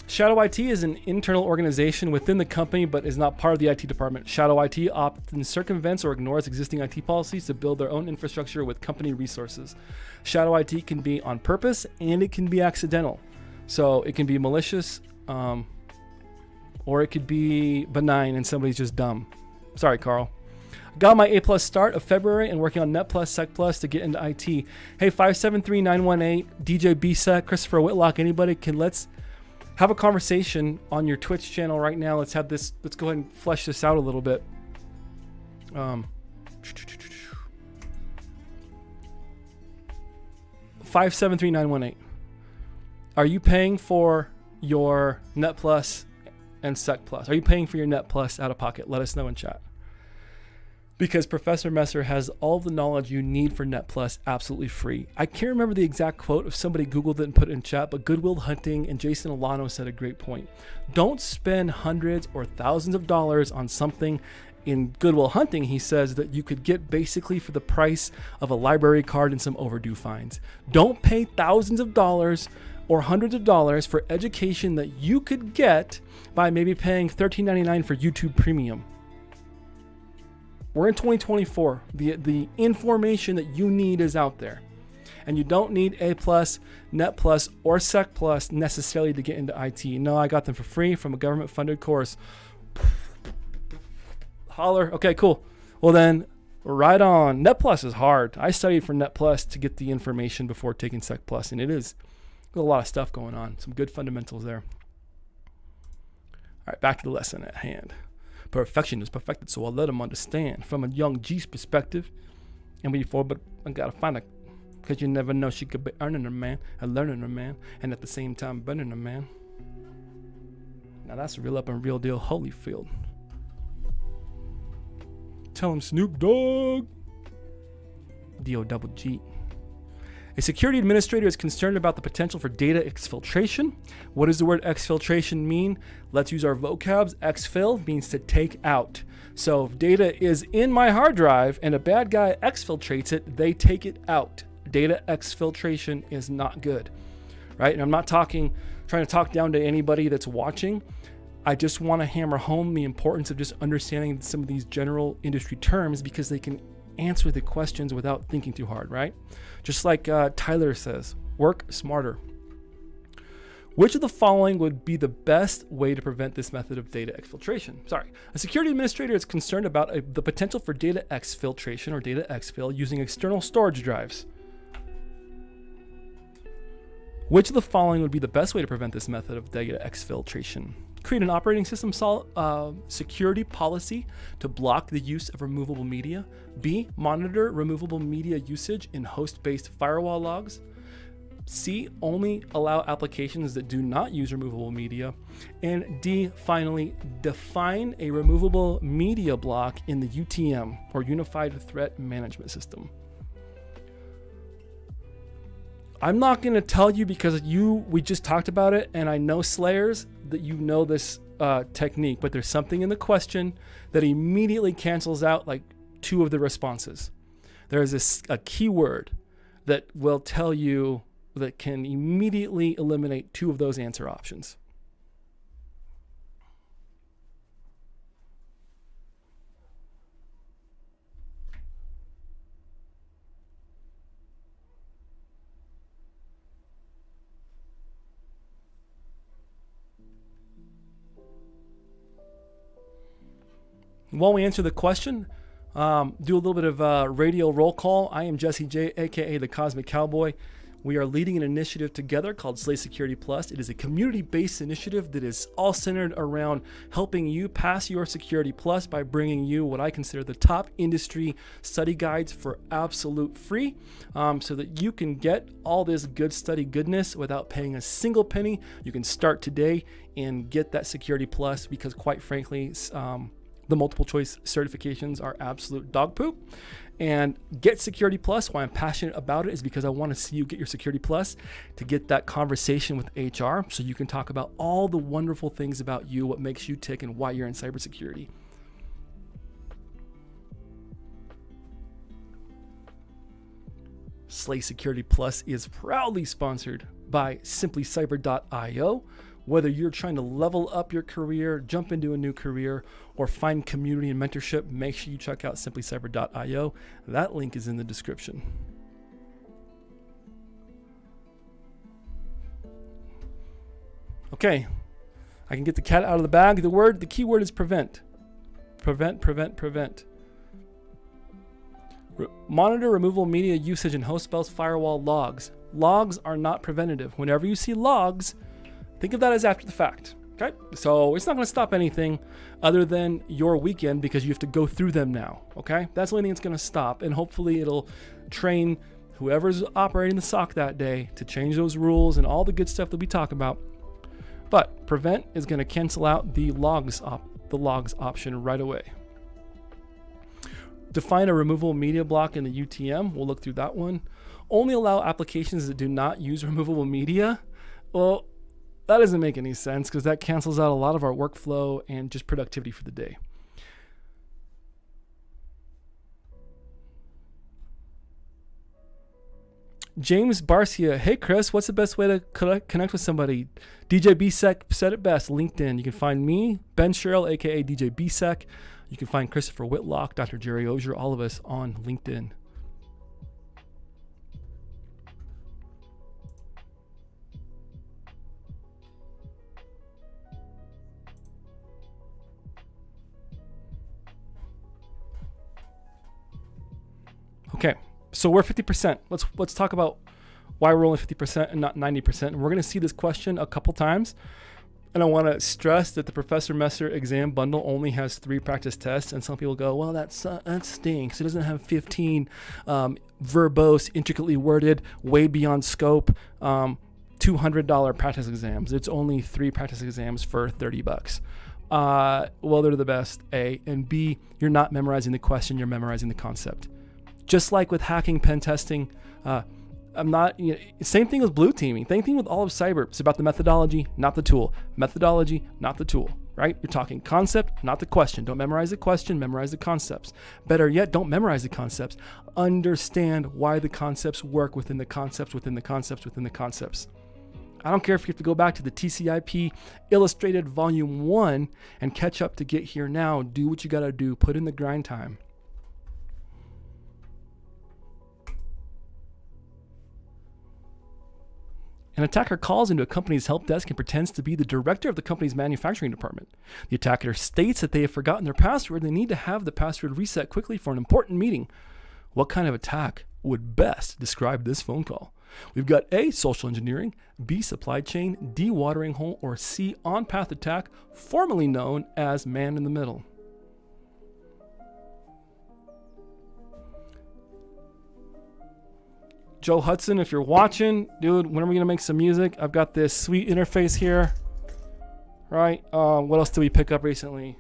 Shadow IT is an internal organization within the company, but is not part of the IT department. Shadow IT often circumvents or ignores existing IT policies to build their own infrastructure with company resources. Shadow IT can be on purpose and it can be accidental. So it can be malicious, or it could be benign and somebody's just dumb. Sorry, Carl. Got my A+ start of February and working on Net Plus, Sec Plus to get into IT. Hey, 573918, DJ BSEC, Christopher Whitlock, anybody let's have a conversation on your Twitch channel right now. Let's go ahead and flesh this out a little bit. 573918. Are you paying for your Net Plus and Sec Plus? Are you paying for your Net Plus out of pocket? Let us know in chat. Because Professor Messer has all the knowledge you need for Net Plus absolutely free. I can't remember the exact quote if somebody Googled it and put it in chat, but Goodwill Hunting and Jason Alano said a great point. Don't spend hundreds or thousands of dollars on something. In Goodwill Hunting, he says that you could get basically for the price of a library card and some overdue fines. Don't pay thousands of dollars or hundreds of dollars for education that you could get by maybe paying $13.99 for YouTube Premium. We're in 2024. The information that you need is out there. And you don't need A+, Net Plus, or Sec Plus necessarily to get into IT. No, I got them for free from a government-funded course. Holler. Okay, cool. Well then, right on. Net Plus is hard. I studied for Net Plus to get the information before taking Sec Plus, and it is a lot of stuff going on. Some good fundamentals there. All right, back to the lesson at hand. Perfection is perfected, so I'll let him understand from a young G's perspective. And before, but I gotta find her, because you never know, she could be earning a man and learning a man, and at the same time burning a man. Now that's real up and real deal Holyfield. Tell him Snoop Dogg. D-O-double-G. A security administrator is concerned about the potential for data exfiltration. What does the word exfiltration mean? Let's use our vocabs. Exfil means to take out. So if data is in my hard drive and a bad guy exfiltrates it, they take it out. Data exfiltration is not good, right? And I'm not trying to talk down to anybody that's watching. I just want to hammer home the importance of just understanding some of these general industry terms, because they can answer the questions without thinking too hard, right? Just like Tyler says, work smarter. Which of the following would be the best way to prevent this method of data exfiltration? A security administrator is concerned about the potential for data exfiltration or data exfil using external storage drives. Which of the following would be the best way to prevent this method of data exfiltration? Create an operating system security policy to block the use of removable media. B, monitor removable media usage in host-based firewall logs. C, only allow applications that do not use removable media. And D, finally, define a removable media block in the UTM, or Unified Threat Management System. I'm not going to tell you, because we just talked about it, and I know Slayers, that you know this technique, but there's something in the question that immediately cancels out like two of the responses. There's a keyword that will tell you, that can immediately eliminate two of those answer options. While we answer the question, do a little bit of radio roll call. I am Jesse J, aka the Cosmic Cowboy. We are leading an initiative together called Slay Security Plus. It is a community-based initiative that is all centered around helping you pass your Security Plus by bringing you what I consider the top industry study guides for absolute free, so that you can get all this good study goodness without paying a single penny. You can start today and get that Security Plus, because quite frankly, the multiple choice certifications are absolute dog poop. And get Security Plus. Why I'm passionate about it is because I want to see you get your Security Plus to get that conversation with HR, so you can talk about all the wonderful things about you, what makes you tick, and why you're in cybersecurity. Slay Security Plus is proudly sponsored by simplycyber.io. Whether you're trying to level up your career, jump into a new career, or find community and mentorship, make sure you check out simplycyber.io. That link is in the description. Okay, I can get the cat out of the bag. The key word is prevent. Prevent. Monitor removable media usage in host-based firewall logs. Logs are not preventative. Whenever you see logs, think of that as after the fact, okay? So it's not gonna stop anything other than your weekend, because you have to go through them now, okay? That's the only thing that's gonna stop, and hopefully it'll train whoever's operating the SOC that day to change those rules and all the good stuff that we talk about. But prevent is gonna cancel out the logs option right away. Define a removable media block in the UTM. We'll look through that one. Only allow applications that do not use removable media. Well, that doesn't make any sense, because that cancels out a lot of our workflow and just productivity for the day. James Barcia, hey Chris, what's the best way to connect with somebody? DJ BSEC said it best, LinkedIn. You can find me, Ben Sherrill, aka DJ BSEC. You can find Christopher Whitlock, Dr. Jerry Ozier, all of us on LinkedIn. Okay, so we're 50%. Let's talk about why we're only 50% and not 90%. And we're going to see this question a couple times. And I want to stress that the Professor Messer exam bundle only has 3 practice tests. And some people go, well, that stinks. It doesn't have 15 verbose, intricately worded, way beyond scope, $200 practice exams. It's only 3 practice exams for $30. Well, they're the best, A. And B, you're not memorizing the question, you're memorizing the concept. Just like with hacking, pen testing, same thing with blue teaming. Same thing with all of cyber. It's about the methodology, not the tool. Methodology, not the tool, right? You're talking concept, not the question. Don't memorize the question, memorize the concepts. Better yet, don't memorize the concepts. Understand why the concepts work within the concepts, within the concepts, within the concepts. I don't care if you have to go back to the TCIP Illustrated Volume 1 and catch up to get here now. Do what you got to do. Put in the grind time. An attacker calls into a company's help desk and pretends to be the director of the company's manufacturing department. The attacker states that they have forgotten their password and they need to have the password reset quickly for an important meeting. What kind of attack would best describe this phone call? We've got A, social engineering, B, supply chain, D, watering hole, or C, on-path attack, formerly known as man in the middle. Joe Hudson, if you're watching, dude, when are we going to make some music? I've got this sweet interface here, right? What else did we pick up recently?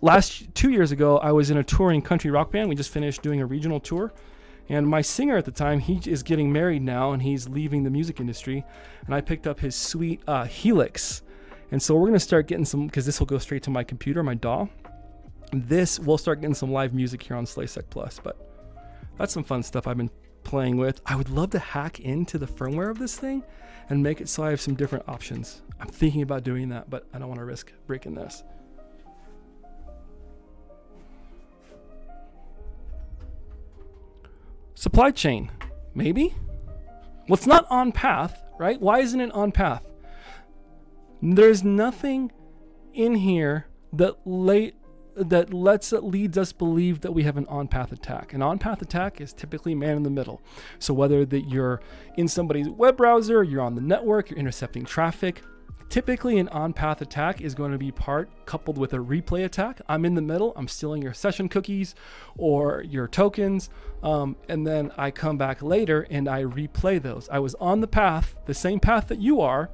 Last 2 years ago, I was in a touring country rock band. We just finished doing a regional tour. And my singer at the time, he is getting married now, and he's leaving the music industry. And I picked up his sweet Helix. And so we're going to start getting some, because this will go straight to my computer, my DAW. We'll start getting some live music here on SlaySec Plus, but that's some fun stuff I've been playing with. I would love to hack into the firmware of this thing and make it so I have some different options. I'm thinking about doing that, but I don't want to risk breaking this. Supply chain, maybe? Well, it's not on path, right? Why isn't it on path? There's nothing in here that leads us believe that we have an on-path attack. An on-path attack is typically man in the middle. So whether that you're in somebody's web browser, you're on the network, you're intercepting traffic, typically an on-path attack is going to be coupled with a replay attack. I'm in the middle, I'm stealing your session cookies or your tokens, and then I come back later and I replay those. I was on the path, the same path that you are.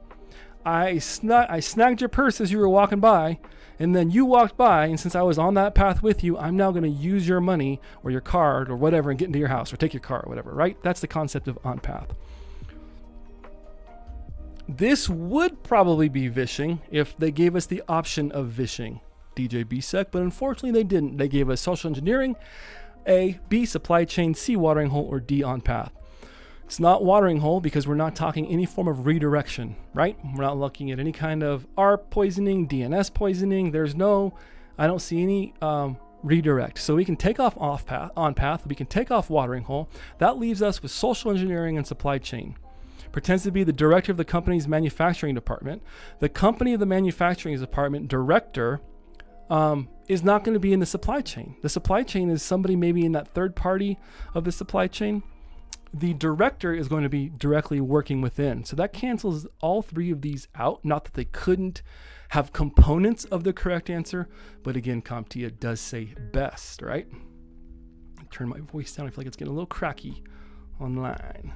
I snagged your purse as you were walking by, and then you walked by, and since I was on that path with you, I'm now going to use your money or your card or whatever and get into your house or take your car or whatever, right? That's the concept of on path. This would probably be vishing if they gave us the option of vishing DJ BSEC, but unfortunately they didn't. They gave us social engineering, A, B, supply chain, C, watering hole, or D, on path. It's not watering hole because we're not talking any form of redirection, right? We're not looking at any kind of ARP poisoning, DNS poisoning. I don't see any redirect. So we can take off on path. We can take off watering hole. That leaves us with social engineering and supply chain. Pretends to be the director of the company's manufacturing department. The company of the manufacturing department director is not going to be in the supply chain. The supply chain is somebody maybe in that third party of the supply chain. The director is going to be directly working within. So that cancels all 3 of these out. Not that they couldn't have components of the correct answer, but again, CompTIA does say best, right? Turn my voice down. I feel like it's getting a little cracky online.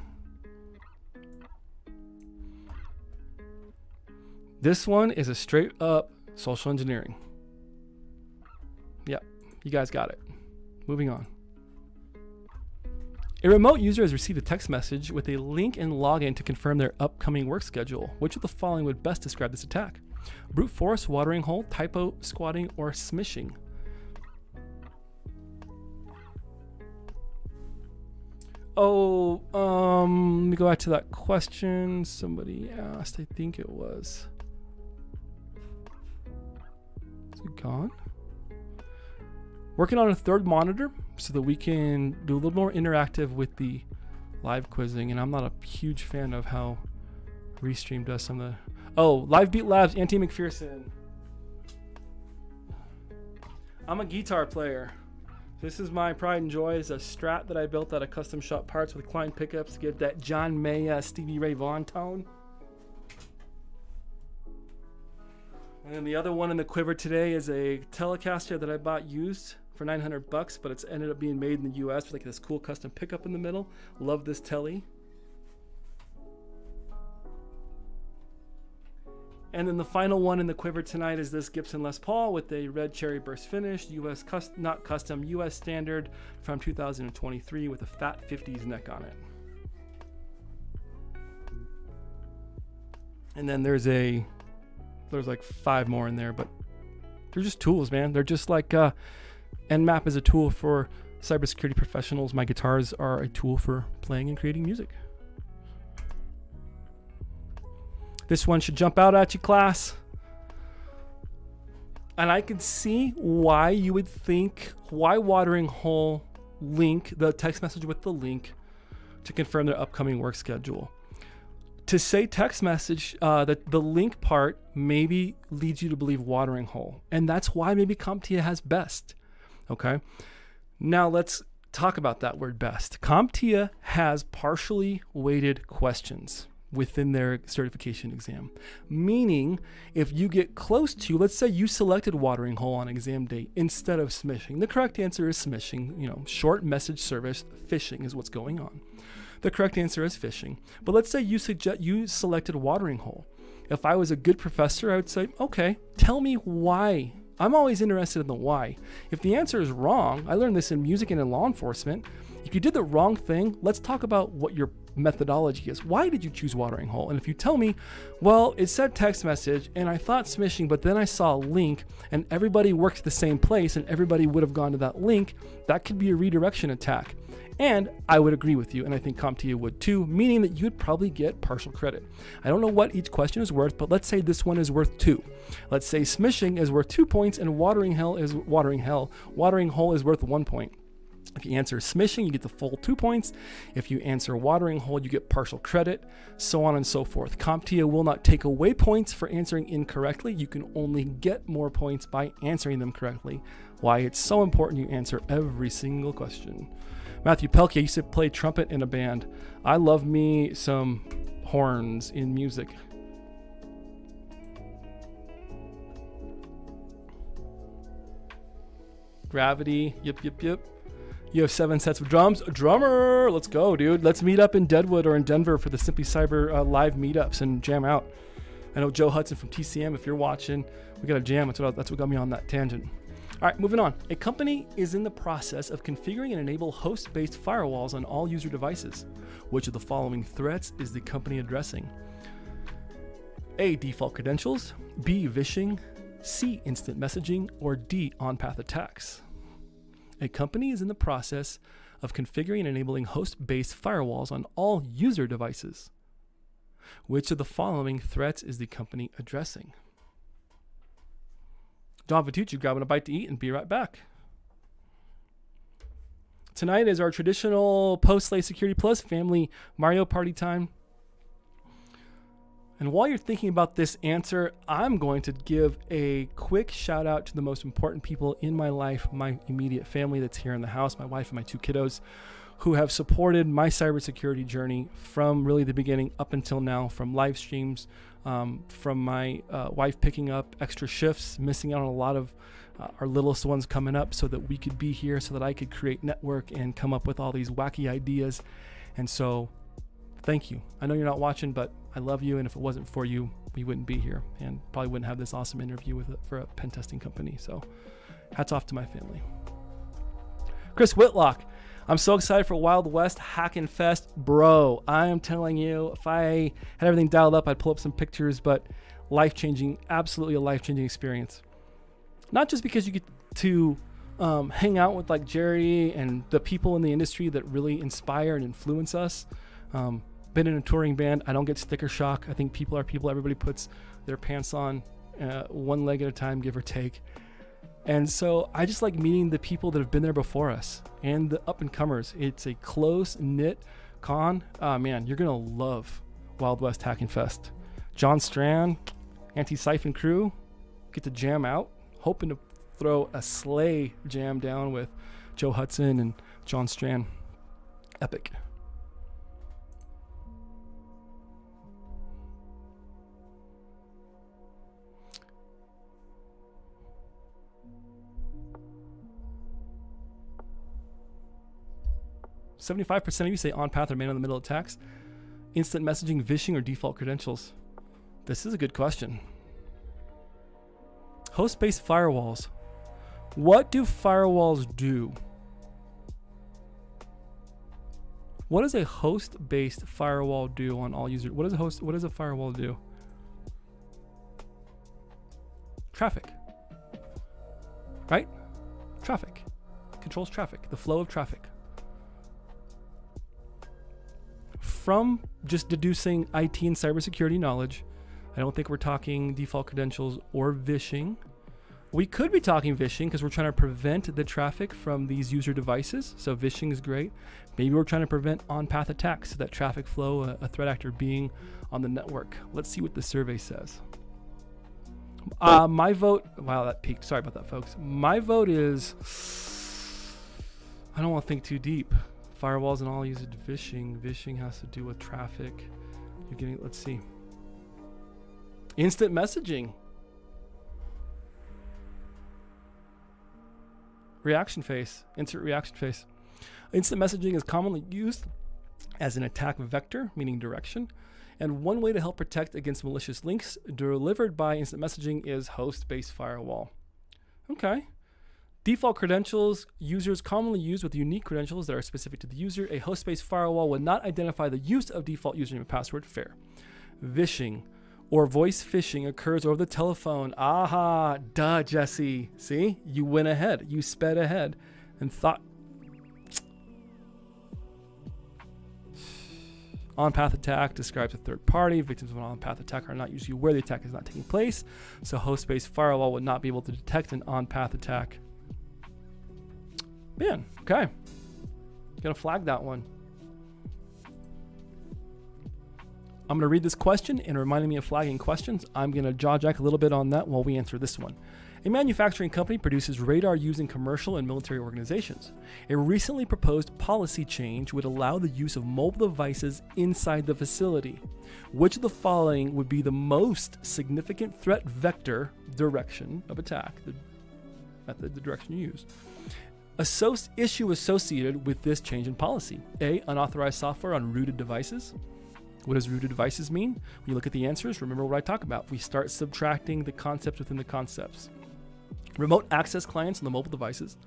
This one is a straight up social engineering. Yep, you guys got it. Moving on. A remote user has received a text message with a link and login to confirm their upcoming work schedule. Which of the following would best describe this attack? Brute force, watering hole, typo, squatting, or smishing? Let me go back to that question somebody asked. I think it was. Is it gone? Working on a third monitor so that we can do a little more interactive with the live quizzing. And I'm not a huge fan of how Restream does some of the... Oh, Live Beat Labs, Auntie McPherson. I'm a guitar player. This is my pride and joy. It's a Strat that I built out of custom shop parts with Klein pickups to give that John Mayer, Stevie Ray Vaughan tone. And then the other one in the quiver today is a Telecaster that I bought used for $900, but it's ended up being made in the US with like this cool custom pickup in the middle. Love this Tele. And then the final one in the quiver tonight is this Gibson Les Paul with a red cherry burst finish, not custom, US standard from 2023 with a fat 50s neck on it. And then there's like 5 more in there, but they're just tools, man. They're just like Nmap is a tool for cybersecurity professionals. My guitars are a tool for playing and creating music. This one should jump out at you, class. And I can see why you would think, why Watering Hole link the text message with the link to confirm their upcoming work schedule. To say text message, that the link part maybe leads you to believe Watering Hole. And that's why maybe CompTIA has best. Okay. Now let's talk about that word best. CompTIA has partially weighted questions within their certification exam. Meaning, if you get close to, let's say you selected Watering Hole on exam day instead of smishing. The correct answer is smishing. Short message service phishing is what's going on. The correct answer is phishing. But let's say you selected Watering Hole. If I was a good professor, I would say, okay, tell me why. I'm always interested in the why. If the answer is wrong, I learned this in music and in law enforcement. If you did the wrong thing, let's talk about what your methodology is. Why did you choose Watering Hole? And if you tell me, well, it said text message and I thought smishing, but then I saw a link and everybody worked at the same place and everybody would have gone to that link, that could be a redirection attack. And I would agree with you, and I think CompTIA would too, meaning that you'd probably get partial credit. I don't know what each question is worth, but let's say this one is worth 2. Let's say smishing is worth 2 points and Watering Hole is worth 1 point. If you answer smishing, you get the full 2 points. If you answer Watering Hole, you get partial credit, so on and so forth. CompTIA will not take away points for answering incorrectly. You can only get more points by answering them correctly. Why it's so important you answer every single question. Matthew Pelkey, I used to play trumpet in a band. I love me some horns in music. Gravity, yep. You have 7 sets of drums. Drummer, let's go, dude. Let's meet up in Deadwood or in Denver for the Simply Cyber live meetups and jam out. I know Joe Hudson from TCM, if you're watching, we got to jam. That's what got me on that tangent. All right, moving on. A company is in the process of configuring and enable host-based firewalls on all user devices. Which of the following threats is the company addressing? A, default credentials, B, vishing, C, instant messaging, or D, on-path attacks. A company is in the process of configuring and enabling host-based firewalls on all user devices. Which of the following threats is the company addressing? John Vitucci grabbing a bite to eat and be right back. Tonight is our traditional post-Slay Security Plus family Mario Party time. And while you're thinking about this answer, I'm going to give a quick shout out to the most important people in my life, my immediate family that's here in the house, my wife and my 2 kiddos, who have supported my cybersecurity journey from really the beginning up until now, from live streams, from my wife picking up extra shifts, missing out on a lot of our littlest ones coming up so that we could be here, so that I could create network and come up with all these wacky ideas. And so thank you. I know you're not watching, but I love you. And if it wasn't for you, we wouldn't be here and probably wouldn't have this awesome interview for a pen testing company. So hats off to my family. Chris Whitlock. I'm so excited for Wild West Hackin' Fest. Bro, I am telling you, if I had everything dialed up, I'd pull up some pictures, but life-changing, absolutely a life-changing experience. Not just because you get to hang out with like Jerry and the people in the industry that really inspire and influence us. Been in a touring band. I don't get sticker shock. I think people are people. Everybody puts their pants on one leg at a time, give or take. And so I just like meeting the people that have been there before us and the up-and-comers. It's a close-knit con. Man, you're going to love Wild West Hackin' Fest. John Strand, Anti-Siphon crew, get to jam out. Hoping to throw a sleigh jam down with Joe Hudson and John Strand. Epic. "75% of you say on-path or man-in-the-middle attacks. Instant messaging, vishing, or default credentials?" This is a good question. Host-based firewalls. What do firewalls do? What does a host-based firewall do on all users? What does a firewall do? Traffic. Right? Traffic. Controls traffic, the flow of traffic. From just deducing IT and cybersecurity knowledge, I don't think we're talking default credentials or vishing. We could be talking vishing because we're trying to prevent the traffic from these user devices. So vishing is great. Maybe we're trying to prevent on-path attacks, so that traffic flow, a threat actor being on the network. Let's see what the survey says. My vote, wow, that peaked. Sorry about that, folks. My vote is, I don't want to think too deep. Firewalls and all use vishing. Vishing has to do with traffic. You're getting, let's see. Instant messaging. Reaction face. Insert reaction face. Instant messaging is commonly used as an attack vector, meaning direction. And one way to help protect against malicious links delivered by instant messaging is host-based firewall. Okay. Default credentials users commonly use with unique credentials that are specific to the user. A host-based firewall would not identify the use of default username and password. Fair. Vishing or voice phishing occurs over the telephone. Aha, duh, Jesse. See, you went ahead. You sped ahead and thought. On-path attack describes a third party. Victims of an on-path attack are not usually where the attack is not taking place. So host-based firewall would not be able to detect an on-path attack. Man, okay. Gonna flag that one. I'm gonna read this question and reminding me of flagging questions. I'm gonna jaw jack a little bit on that while we answer this one. A manufacturing company produces radar using commercial and military organizations. A recently proposed policy change would allow the use of mobile devices inside the facility. Which of the following would be the most significant threat vector direction of attack? The direction you use. Issue associated with this change in policy. A, unauthorized software on rooted devices. What does rooted devices mean? When you look at the answers, remember what I talk about. We start subtracting the concepts within the concepts. Remote access clients on the mobile devices.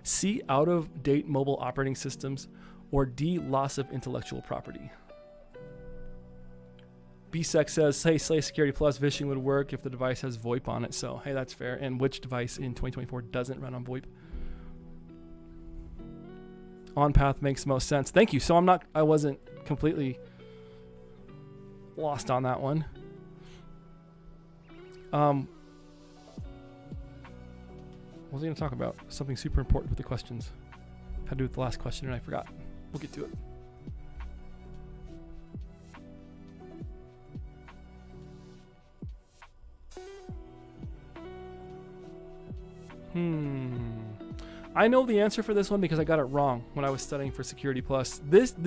C, out-of-date mobile operating systems. Or D, loss of intellectual property. BSEC says, hey, Slay Security Plus vishing would work if the device has VoIP on it. So, hey, that's fair. And which device in 2024 doesn't run on VoIP? On-path makes most sense. Thank you. So I wasn't completely lost on that one. What was I going to talk about? Something super important with the questions. Had to do with the last question and I forgot. We'll get to it. I know the answer for this one because I got it wrong when I was studying for Security Plus.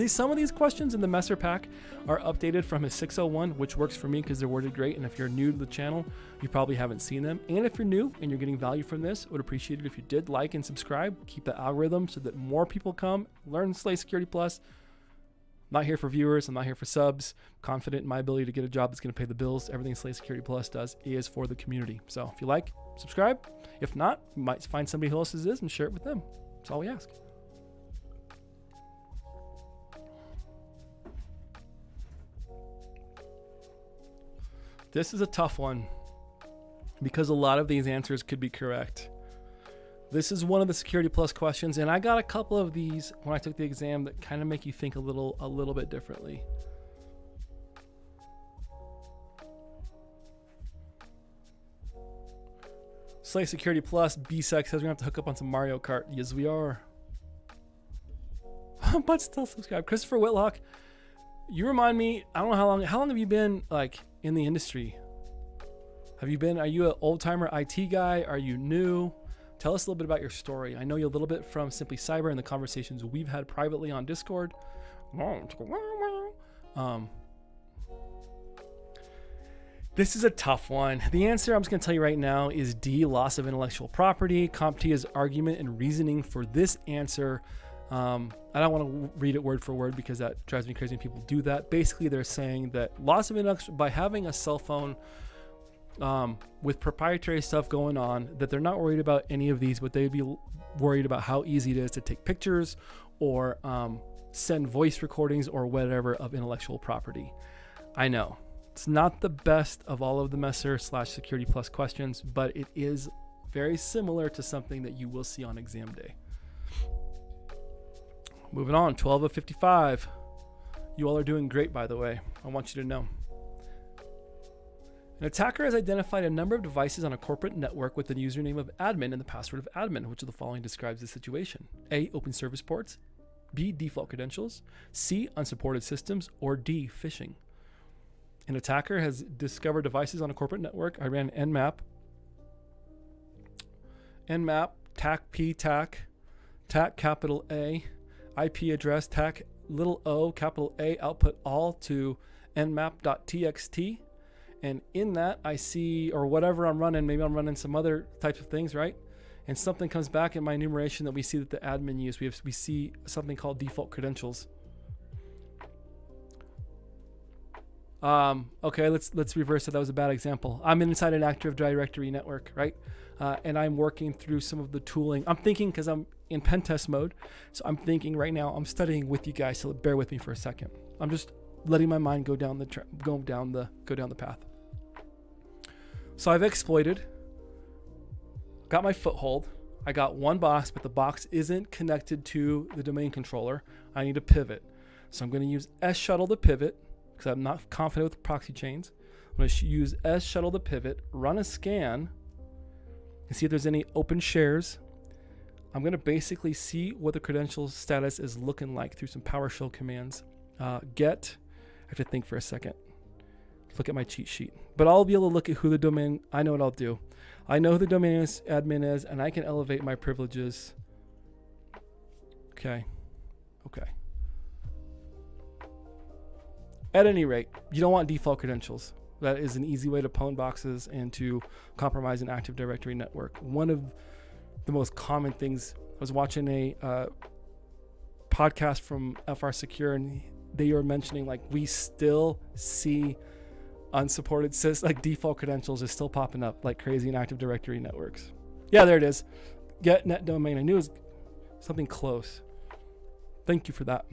Some of these questions in the Messer pack are updated from his 601, which works for me because they're worded great. And if you're new to the channel, you probably haven't seen them. And if you're new and you're getting value from this, I would appreciate it if you did like and subscribe. Keep the algorithm so that more people come, learn Slay Security Plus. I'm not here for viewers. I'm not here for subs. I'm confident in my ability to get a job that's going to pay the bills. Everything Slay Security Plus does is for the community. So if you like, subscribe. If not, you might find somebody who else's is and share it with them. That's all we ask. This is a tough one because a lot of these answers could be correct. This is one of the Security Plus questions, and I got a couple of these when I took the exam that kind of make you think a little bit differently. Slay Security Plus, BSEC says we're going to have to hook up on some Mario Kart. Yes, we are. But still subscribe. Christopher Whitlock, you remind me, I don't know how long have you been like in the industry? Are you an old timer IT guy? Are you new? Tell us a little bit about your story. I know you a little bit from Simply Cyber and the conversations we've had privately on Discord. This is a tough one. The answer I'm just going to tell you right now is D, loss of intellectual property. CompTIA's argument and reasoning for this answer, I don't want to read it word for word because that drives me crazy when people do that. Basically, they're saying that loss of intellectual, by having a cell phone with proprietary stuff going on, that they're not worried about any of these, but they'd be worried about how easy it is to take pictures or send voice recordings or whatever of intellectual property. I know it's not the best of all of the Messer/Security Plus questions, but it is very similar to something that you will see on exam day. Moving on, 12 of 55. You all are doing great, by the way. I want you to know. An attacker has identified a number of devices on a corporate network with the username of admin and the password of admin. Which of the following describes the situation? A, open service ports. B, default credentials. C, unsupported systems. Or D, phishing. An attacker has discovered devices on a corporate network. I ran nmap, tac p tac, tac capital A, IP address, tac little o, capital A, output all to nmap.txt. And in that I see, or whatever I'm running, maybe I'm running some other types of things, right? And something comes back in my enumeration that we see that the admin used. We see something called default credentials. Okay, let's reverse it. That was a bad example. I'm inside an Active Directory network, right? And I'm working through some of the tooling. I'm thinking, because I'm in pen test mode, so I'm thinking right now, I'm studying with you guys, so bear with me for a second. I'm just letting my mind go down the path. So I've exploited, got my foothold. I got one box, but the box isn't connected to the domain controller. I need to pivot. So I'm going to use S-shuttle to pivot, because I'm not confident with proxy chains. I'm going to use S-shuttle to pivot, run a scan, and see if there's any open shares. I'm going to basically see what the credential status is looking like through some PowerShell commands. Get, I have to think for a second. Look at my cheat sheet. But I'll be able to look at who the domain, I know what I'll do. I know who the domain admin is, and I can elevate my privileges. Okay. At any rate, you don't want default credentials. That is an easy way to pwn boxes and to compromise an Active Directory network. One of the most common things, I was watching a podcast from FR Secure, and they were mentioning, like, we still see unsupported like default credentials is still popping up like crazy in Active Directory networks. Yeah, there it is. Get net domain. I knew it was something close. Thank you for that.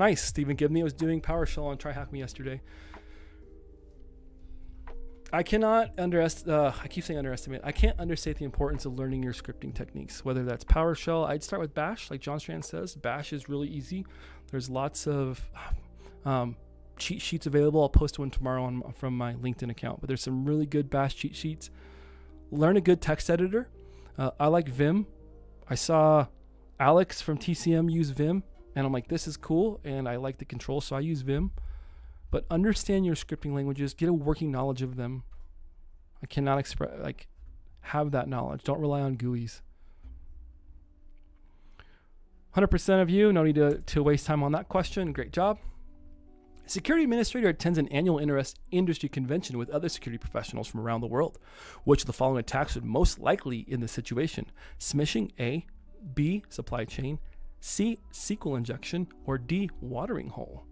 Nice. Stephen Gibney was doing PowerShell on TryHackMe yesterday. I cannot I keep saying underestimate. I can't understate the importance of learning your scripting techniques, whether that's PowerShell. I'd start with Bash, like John Strand says. Bash is really easy. There's lots of cheat sheets available. I'll post one tomorrow from my LinkedIn account, but there's some really good Bash cheat sheets. Learn a good text editor. I like Vim. I saw Alex from TCM use Vim, and I'm like, this is cool, and I like the controls, so I use Vim. But understand your scripting languages. Get a working knowledge of them. I cannot have that knowledge. Don't rely on GUIs. 100% of you, no need to waste time on that question. Great job. A security administrator attends an annual industry convention with other security professionals from around the world. Which of the following attacks would most likely in this situation? Smishing, A. B. Supply chain. C. SQL injection. Or D. Watering hole.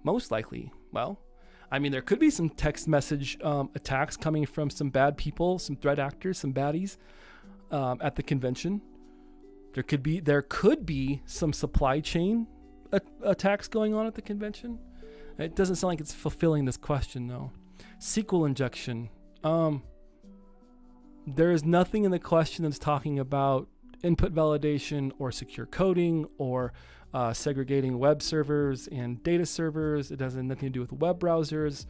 Most likely, well, I mean, there could be some text message attacks coming from some bad people, some threat actors, some baddies at the convention. There could be some supply chain attacks going on at the convention. It doesn't sound like it's fulfilling this question, though. SQL injection. There is nothing in the question that's talking about input validation or secure coding or segregating web servers and data servers. It has nothing to do with web browsers.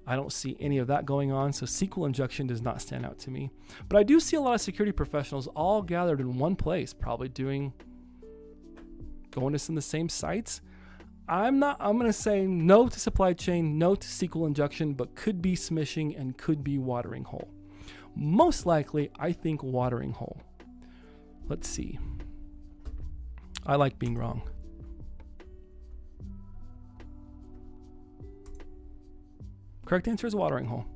I don't see any of that going on, so SQL injection does not stand out to me. But I do see a lot of security professionals all gathered in one place, probably going to some of the same sites. I'm going to say no to supply chain, no to SQL injection, but could be smishing and could be watering hole. Most likely, I think watering hole. Let's see. I like being wrong. Correct answer is watering hole.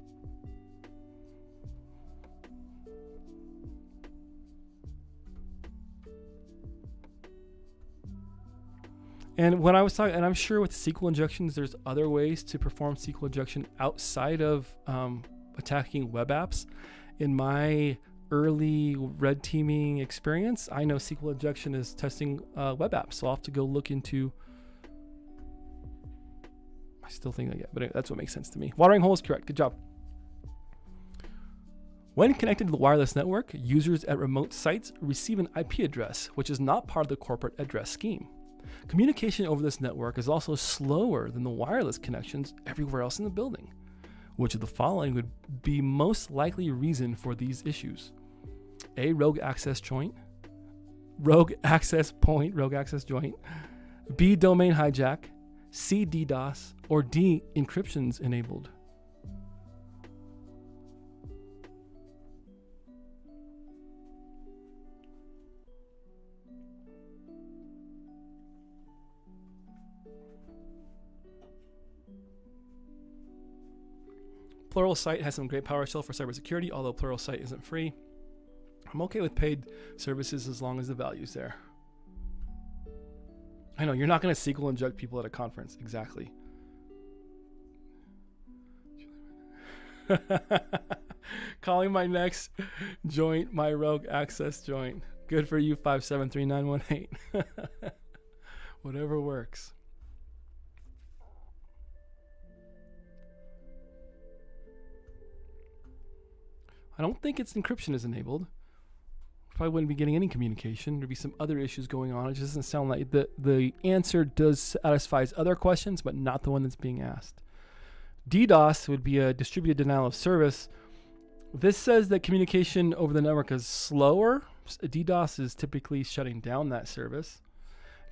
And when I was talking, and I'm sure with SQL injections, there's other ways to perform SQL injection outside of attacking web apps. In my early red teaming experience, I know SQL injection is testing web apps, so I'll have to go look into. I still think but that's what makes sense to me. Watering hole is correct. Good job. When connected to the wireless network, users at remote sites receive an IP address, which is not part of the corporate address scheme. Communication over this network is also slower than the wireless connections everywhere else in the building. Which of the following would be most likely reason for these issues? A, rogue access joint. Rogue access point, rogue access joint. B, domain hijack. C, DDoS. Or D, encryption's enabled. Pluralsight has some great PowerShell for cybersecurity, although Pluralsight isn't free. I'm okay with paid services as long as the value's there. I know, you're not going to SQL inject people at a conference. Exactly. Calling my next joint my rogue access joint. Good for you, 5739118. Whatever works. I don't think its encryption is enabled. Probably wouldn't be getting any communication. There'd be some other issues going on. It just doesn't sound like the answer does satisfies other questions, but not the one that's being asked. DDoS would be a distributed denial of service. This says that communication over the network is slower. DDoS is typically shutting down that service.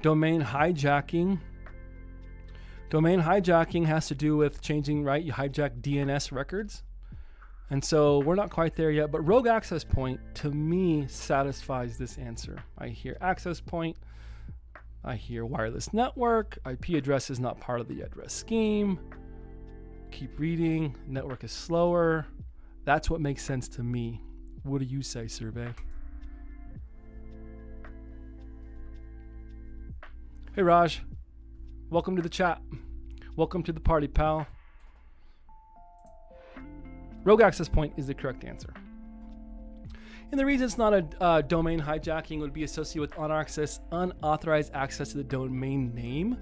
Domain hijacking. Domain hijacking has to do with changing, right? You hijack DNS records. And so we're not quite there yet, but rogue access point to me satisfies this answer. I hear access point, I hear wireless network, IP address is not part of the address scheme. Keep reading, network is slower. That's what makes sense to me. What do you say, survey? Hey Raj, welcome to the chat. Welcome to the party, pal. Rogue access point is the correct answer. And the reason it's not a domain hijacking would be associated with unauthorized access to the domain name.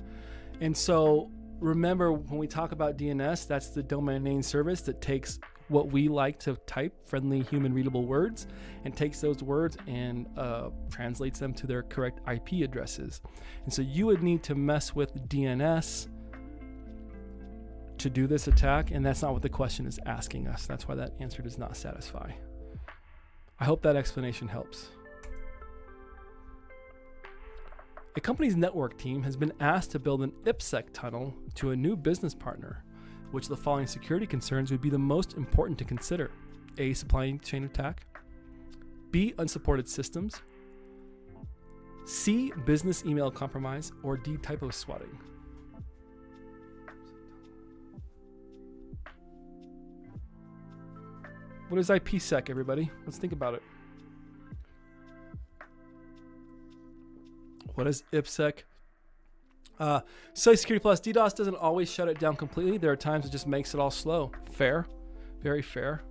And so remember, when we talk about DNS, that's the domain name service that takes what we like to type, friendly human readable words, and takes those words and translates them to their correct IP addresses. And so you would need to mess with DNS to do this attack, and that's not what the question is asking us. That's why that answer does not satisfy. I hope that explanation helps. A company's network team has been asked to build an IPsec tunnel to a new business partner. Which of the following security concerns would be the most important to consider? A, supply chain attack. B, unsupported systems. C, business email compromise. Or D, typo swatting. What is IPsec, everybody? Let's think about it. What is IPsec? Security Plus DDoS doesn't always shut it down completely. There are times it just makes it all slow. Fair. Very fair.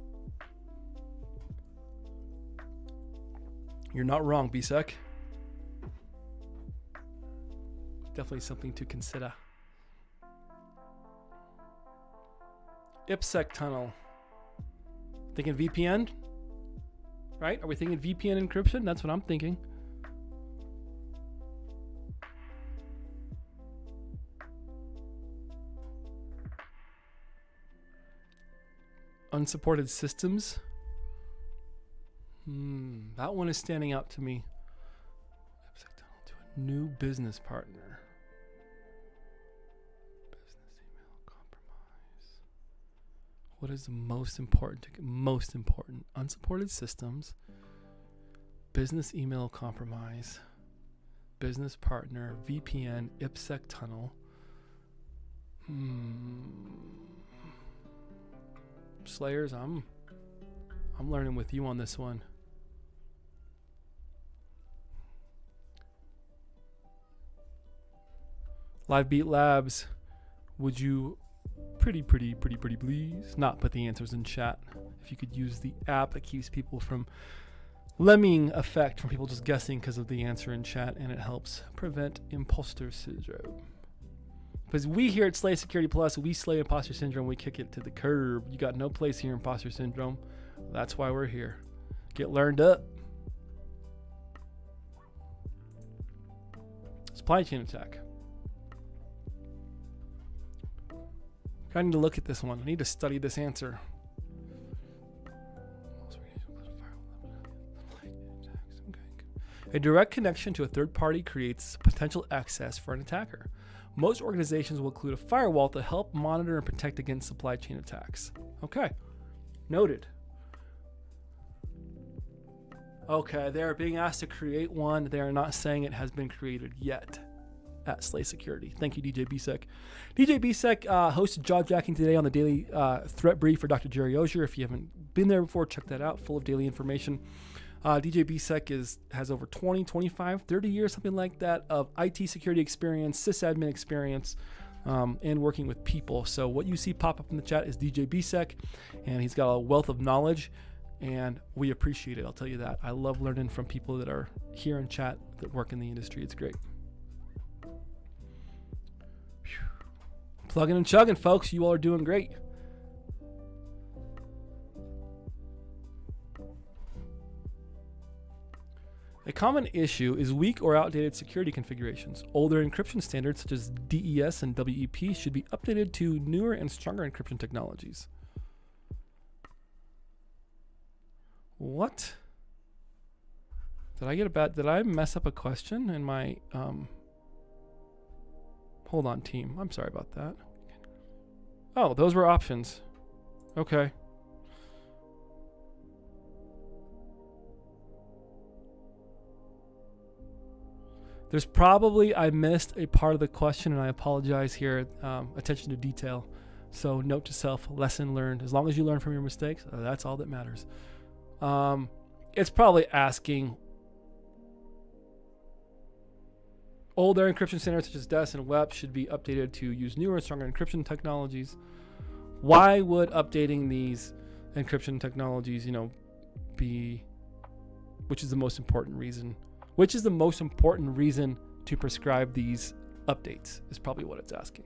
You're not wrong, BSEC. Definitely something to consider. IPsec tunnel. Thinking VPN? Right? Are we thinking VPN encryption? That's what I'm thinking. Unsupported systems. That one is standing out to me. To a new business partner. What is the most important? Most important. Unsupported systems, business email compromise, business partner, VPN, IPsec tunnel. Slayers, I'm learning with you on this one. Live Beat Labs, would you pretty please not put the answers in chat? If you could use the app that keeps people from lemming effect from people just guessing because of the answer in chat, and it helps prevent imposter syndrome. Because we here at Slay Security Plus, we slay imposter syndrome, we kick it to the curb. You got no place here, imposter syndrome. That's why we're here. Get learned up. Supply chain attack. I need to look at this one. I need to study this answer. A direct connection to a third party creates potential access for an attacker. Most organizations will include a firewall to help monitor and protect against supply chain attacks. Okay, noted. Okay, they're being asked to create one. They are not saying it has been created yet at Slay Security. Thank you, DJ BSEC. DJ BSEC hosted Jawjacking today on the daily threat brief for Dr. Jerry Ozier. If you haven't been there before, check that out. Full of daily information. DJ BSEC has over 20, 25, 30 years, something like that, of IT security experience, sysadmin experience, and working with people. So what you see pop up in the chat is DJ BSEC, and he's got a wealth of knowledge, and we appreciate it. I'll tell you that. I love learning from people that are here in chat that work in the industry. It's great. Plugging and chugging, folks. You all are doing great. A common issue is weak or outdated security configurations. Older encryption standards such as DES and WEP should be updated to newer and stronger encryption technologies. What? Did I mess up a question in my hold on, team. I'm sorry about that. Oh, those were options. Okay. There's probably, I missed a part of the question, and I apologize here. Attention to detail. So note to self, lesson learned. As long as you learn from your mistakes, that's all that matters. It's probably asking older encryption standards such as DES and WEP should be updated to use newer and stronger encryption technologies. Why would updating these encryption technologies, be, which is the most important reason? Which is the most important reason to prescribe these updates is probably what it's asking.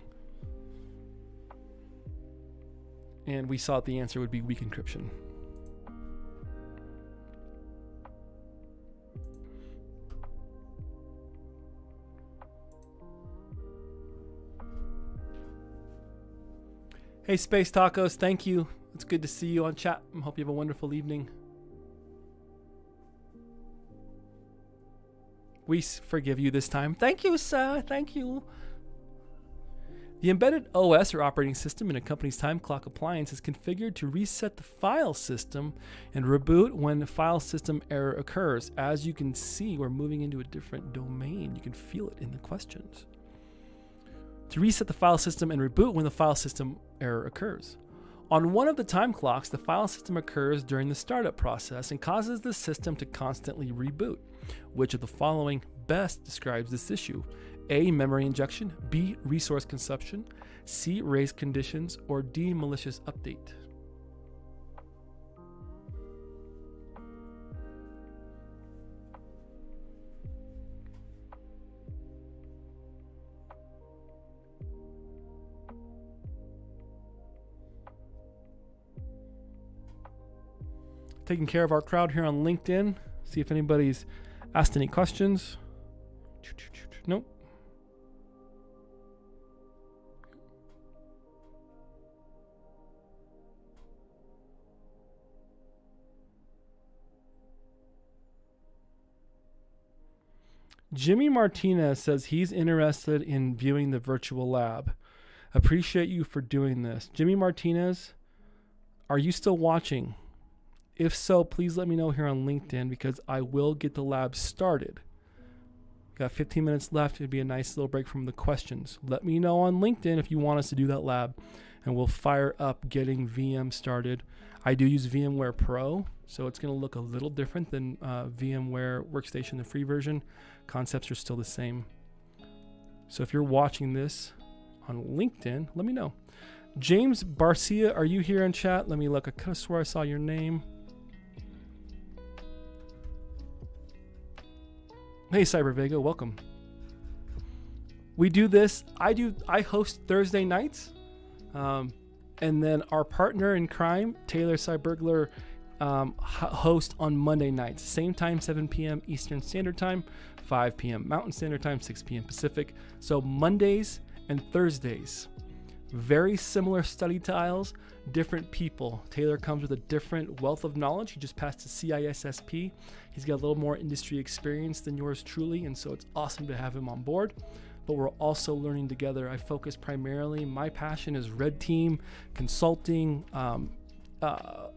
And we saw the answer would be weak encryption. Hey, Space Tacos, thank you. It's good to see you on chat. I hope you have a wonderful evening. We forgive you this time. Thank you, sir. Thank you. The embedded OS or operating system in a company's time clock appliance is configured to reset the file system and reboot when file system error occurs. As you can see, we're moving into a different domain. You can feel it in the questions. To reset the file system and reboot when the file system error occurs. On one of the time clocks, the file system occurs during the startup process and causes the system to constantly reboot. Which of the following best describes this issue? A, memory injection, B, resource consumption, C, race conditions, or D, malicious update? Taking care of our crowd here on LinkedIn. See if anybody's asked any questions. Nope. Jimmy Martinez says he's interested in viewing the virtual lab. Appreciate you for doing this. Jimmy Martinez, Are you still watching? If so, please let me know here on LinkedIn because I will get the lab started. Got 15 minutes left. It'd be a nice little break from the questions. Let me know on LinkedIn if you want us to do that lab, and we'll fire up getting VM started. I do use VMware Pro, so it's going to look a little different than VMware Workstation, the free version. Concepts are still the same. So if you're watching this on LinkedIn, let me know. James Barcia, are you here in chat? Let me look. I could have swore I saw your name. Hey, Cyber Vega, welcome. We do this. I host Thursday nights, and then our partner in crime, Taylor Cybergler, host on Monday nights. Same time, 7 p.m. Eastern Standard Time, 5 p.m. Mountain Standard Time, 6 p.m. Pacific. So Mondays and Thursdays. Very similar study styles, different people. Taylor comes with a different wealth of knowledge. He just passed the CISSP. He's got a little more industry experience than yours truly, and so it's awesome to have him on board. But we're also learning together. I focus primarily, my passion is red team, consulting,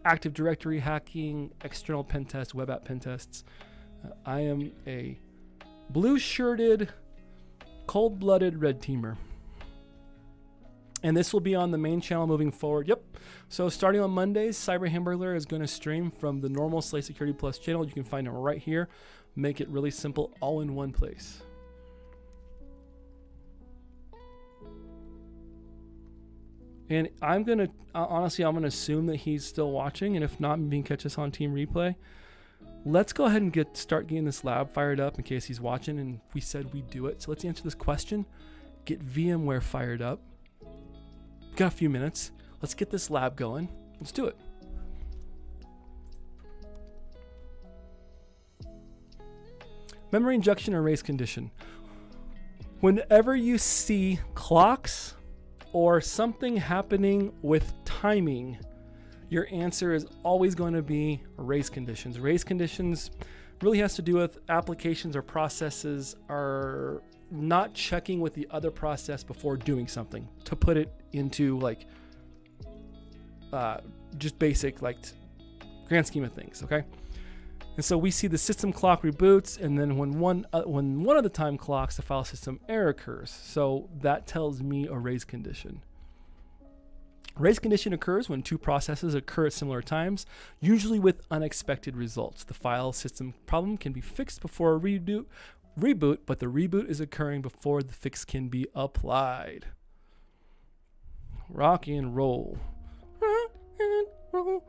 Active Directory hacking, external pen tests, web app pen tests. I am a blue-shirted, cold-blooded red teamer. And this will be on the main channel moving forward. Yep. So starting on Mondays, Cyber Hamburglar is going to stream from the normal Slate Security Plus channel. You can find him right here. Make it really simple, all in one place. And I'm going to, honestly, I'm going to assume that he's still watching. And if not, maybe he can catch us on Team Replay. Let's go ahead and start getting this lab fired up in case he's watching. And we said we'd do it. So let's answer this question. Get VMware fired up. Got a few minutes. Let's get this lab going. Let's do it. Memory injection or race condition. Whenever you see clocks or something happening with timing, your answer is always going to be race conditions. Race conditions really has to do with applications or processes are not checking with the other process before doing something, to put it into like just basic grand scheme of things. Okay, and so we see the system clock reboots, and then when one of the time clocks, the file system error occurs. So that tells me a race condition. Race condition occurs when two processes occur at similar times, usually with unexpected results. The file system problem can be fixed before a reboot, but the reboot is occurring before the fix can be applied. Rock and roll. Rock and roll.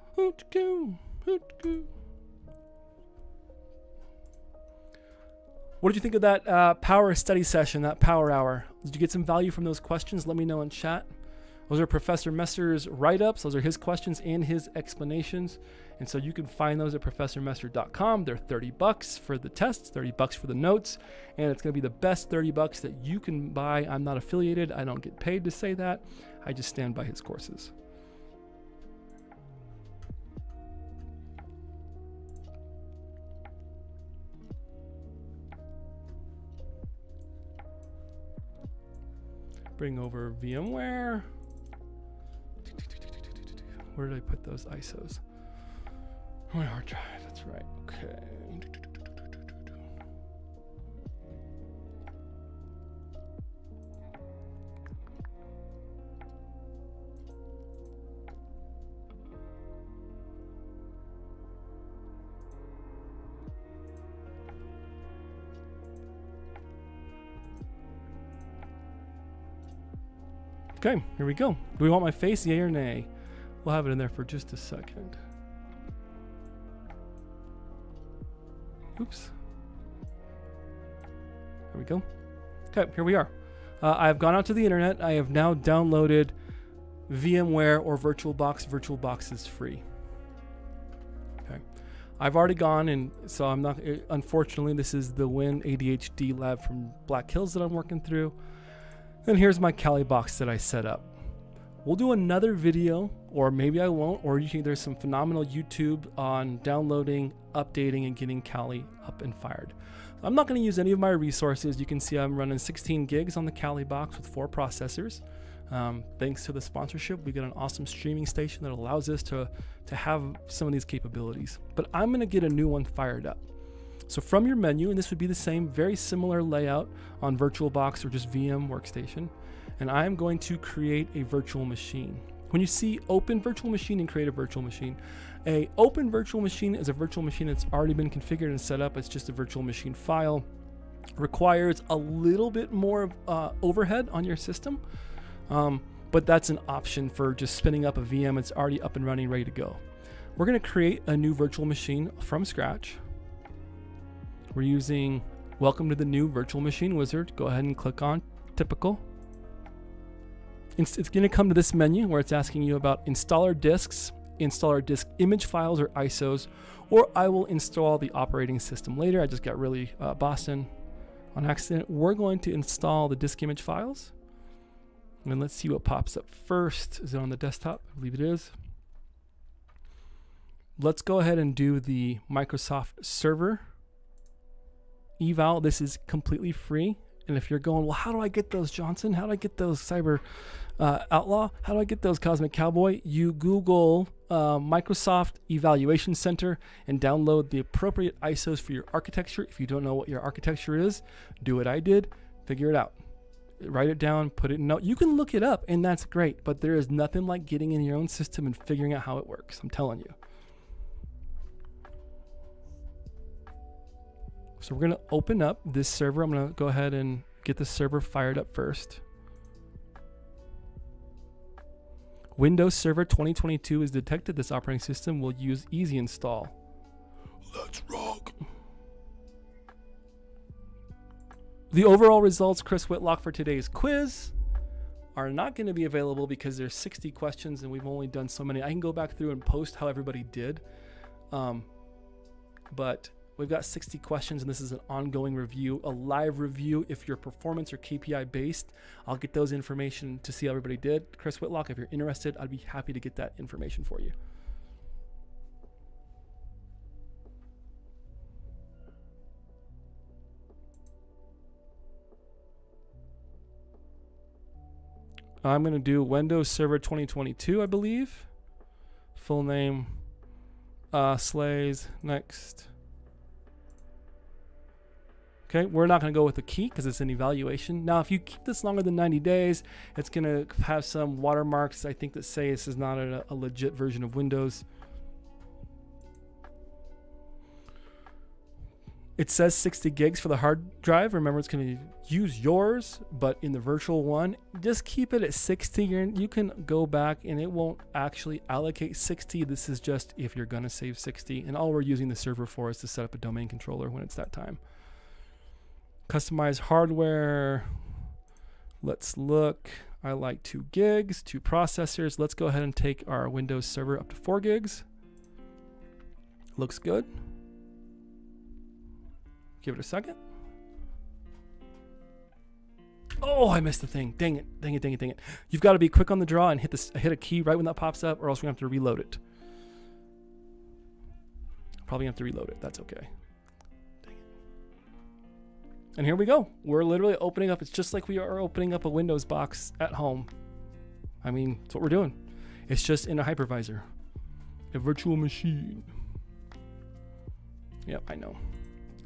What did you think of that power study session, that power hour? Did you get some value from those questions? Let me know in chat. Those are Professor Messer's write-ups. Those are his questions and his explanations. And so you can find those at professormesser.com. They're $30 for the tests, $30 for the notes, and it's going to be the best $30 that you can buy. I'm not affiliated. I don't get paid to say that. I just stand by his courses. Bring over VMware. Where did I put those ISOs? My hard drive, that's right. Okay. Okay, here we go. Do we want my face, yay or nay? We'll have it in there for just a second. Oops. There we go. Okay, here we are. I have gone out to the internet. I have now downloaded VMware or VirtualBox. VirtualBox is free. Okay. I've already gone, and so I'm not, unfortunately, this is the Win ADHD lab from Black Hills that I'm working through. And here's my Kali box that I set up. We'll do another video, or maybe I won't, or there's some phenomenal YouTube on downloading, updating, and getting Kali up and fired. I'm not going to use any of my resources. You can see I'm running 16 gigs on the Kali box with 4 processors. Thanks to the sponsorship, we get an awesome streaming station that allows us to have some of these capabilities. But I'm going to get a new one fired up. So from your menu, and this would be the same, very similar layout on VirtualBox or just VM Workstation, and I'm going to create a virtual machine. When you see open virtual machine and create a virtual machine, a open virtual machine is a virtual machine that's already been configured and set up. It's just a virtual machine file. Requires a little bit more overhead on your system, but that's an option for just spinning up a VM. It's already up and running, ready to go. We're going to create a new virtual machine from scratch. We're using Welcome to the new virtual machine wizard. Go ahead and click on typical. It's going to come to this menu where it's asking you about installer disks, installer disk image files or ISOs, or I will install the operating system later. I just got really Boston on accident. We're going to install the disk image files. And let's see what pops up first. Is it on the desktop? I believe it is. Let's go ahead and do the Microsoft Server eval. This is completely free. And if you're going, well, how do I get those, Johnson? How do I get those, Cyber Outlaw? How do I get those, Cosmic Cowboy? You Google Microsoft Evaluation Center and download the appropriate ISOs for your architecture. If you don't know what your architecture is, do what I did, figure it out. Write it down, put it in note. You can look it up, and that's great, but there is nothing like getting in your own system and figuring out how it works. I'm telling you. So we're going to open up this server. I'm going to go ahead and get the server fired up first. Windows Server 2022 is detected. This operating system will use easy install. Let's rock. The overall results, Chris Whitlock, for today's quiz are not going to be available because there's 60 questions and we've only done so many. I can go back through and post how everybody did. But we've got 60 questions, and this is an ongoing review, a live review. If you're performance or KPI based, I'll get those information to see how everybody did. Chris Whitlock, if you're interested, I'd be happy to get that information for you. I'm going to do Windows Server 2022, I believe. Full name, Slays, next. Okay, we're not going to go with the key because it's an evaluation. Now, if you keep this longer than 90 days, it's going to have some watermarks, I think, that say this is not a legit version of Windows. It says 60 gigs for the hard drive. Remember, it's going to use yours, but in the virtual one, just keep it at 60. You can go back and it won't actually allocate 60. This is just if you're going to save 60. And all we're using the server for is to set up a domain controller when it's that time. Customize hardware. Let's look. I like 2 gigs, 2 processors. Let's go ahead and take our Windows Server up to 4 gigs. Looks good. Give it a second. Oh, I missed the thing. Dang it, dang it, dang it, dang it. You've got to be quick on the draw and hit a key right when that pops up, or else we're going to have to reload it. Probably have to reload it. That's okay. Dang it. And here we go. We're literally opening up. It's just like we are opening up a Windows box at home. I mean, that's what we're doing. It's just in a hypervisor. A virtual machine. Yep, I know.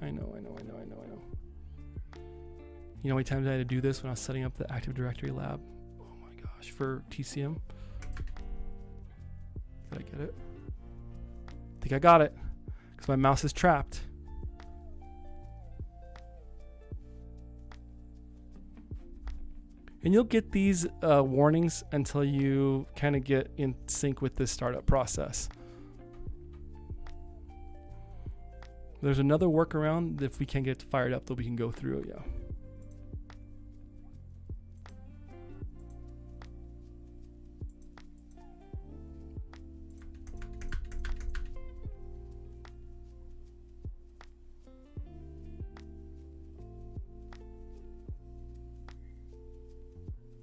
I know. You know how many times I had to do this when I was setting up the Active Directory lab? Oh my gosh, for TCM. Did I get it? I think I got it, because my mouse is trapped. And you'll get these warnings until you kind of get in sync with this startup process. There's another workaround. If we can't get it fired up, though, we can go through it, yeah.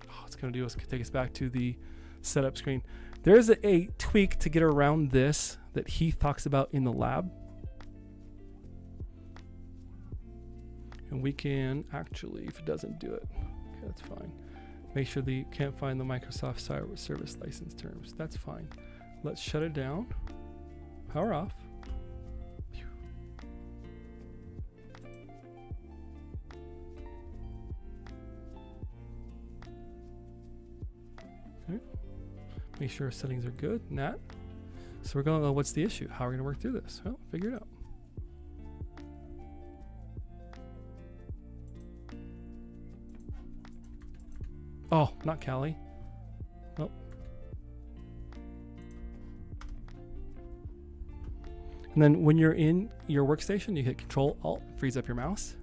All it's going to do is take us back to the setup screen. There's a tweak to get around this that Heath talks about in the lab. And we can actually, if it doesn't do it, okay, that's fine. Make sure that you can't find the Microsoft Cyber Service license terms. That's fine. Let's shut it down. Power off. Okay. Make sure our settings are good. Nat. So we're going, oh, what's the issue? How are we going to work through this? Well, figure it out. Oh, not Callie. Nope. And then when you're in your workstation, you hit Control Alt, frees up your mouse.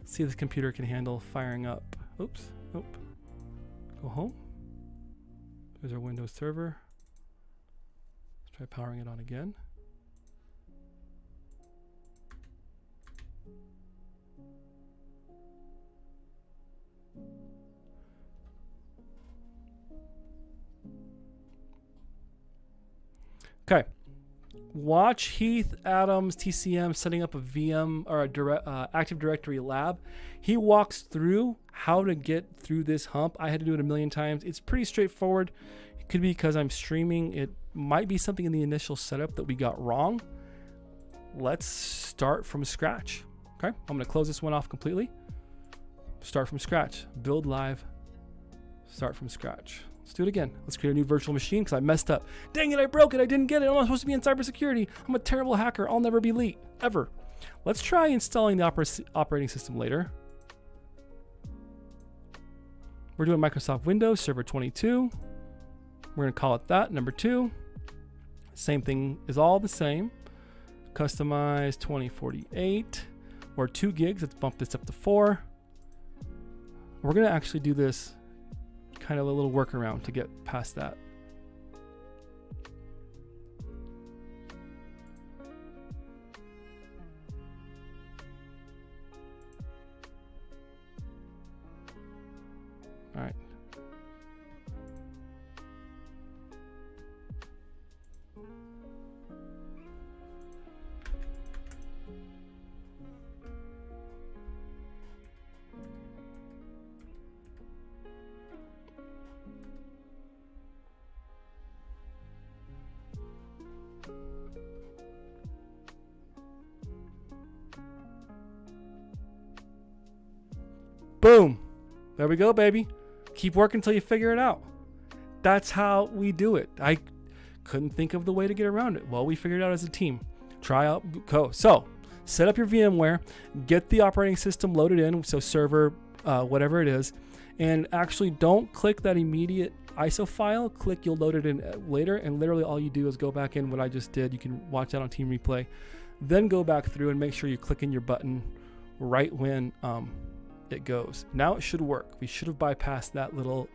See if the computer can handle firing up. Oops. Nope. Go home. There's our Windows server. Let's try powering it on again. Okay. Watch Heath Adams, TCM, setting up a VM or a Active Directory lab. He walks through how to get through this hump. I had to do it a million times. It's pretty straightforward. It could be because I'm streaming. It might be something in the initial setup that we got wrong. Let's start from scratch. Okay, I'm going to close this one off completely. Start from scratch. Build live. Start from scratch. Let's do it again. Let's create a new virtual machine because I messed up. Dang it, I broke it. I didn't get it. I'm not supposed to be in cybersecurity. I'm a terrible hacker. I'll never be elite, ever. Let's try installing the operating system later. We're doing Microsoft Windows Server 22. We're going to call it that, number 2. Same thing is all the same. Customize 2048 or 2 gigs. Let's bump this up to 4. We're going to actually do this kind of a little workaround to get past that. All right. Boom. There we go, baby. Keep working until you figure it out. That's how we do it. I couldn't think of the way to get around it. Well, we figured it out as a team. Try out Go. So set up your VMware, get the operating system loaded in, so server, whatever it is, and actually don't click that immediate ISO file. Click, you'll load it in later, and literally all you do is go back in what I just did. You can watch that on Team Replay. Then go back through and make sure you click in your button right when it goes. Now it should work. We should have bypassed that little,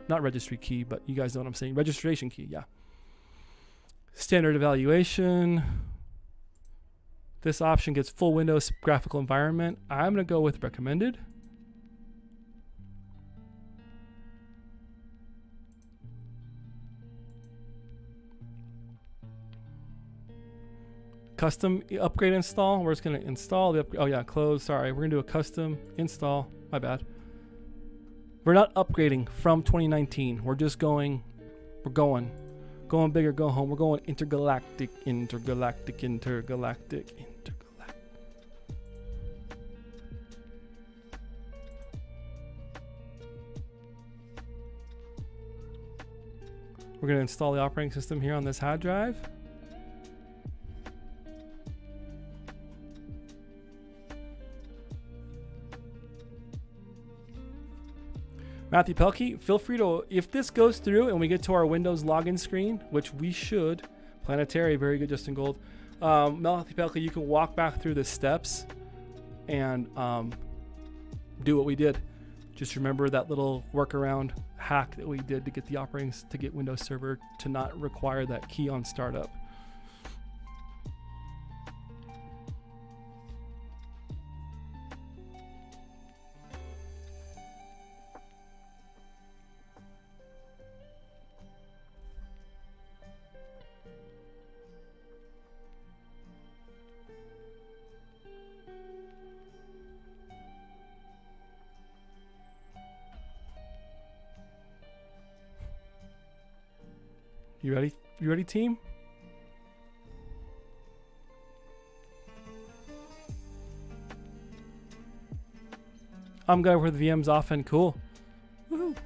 not registry key, but you guys know what I'm saying. Registration key, yeah. Standard evaluation. This option gets full Windows graphical environment. I'm going to go with recommended. Custom upgrade install. We're just going to install the upgrade. Oh yeah, close. Sorry, we're going to do a custom install. My bad. We're not upgrading from 2019. We're just going. We're going big or go home. We're going intergalactic. We're going to install the operating system here on this hard drive. Matthew Pelkey, feel free to, if this goes through and we get to our Windows login screen, which we should, Planetary, very good, Justin Gold. Matthew Pelkey, you can walk back through the steps and do what we did. Just remember that little workaround hack that we did to get the to get Windows Server to not require that key on startup. You ready? You ready, team? I'm going with the VMs off and cool. Woohoo.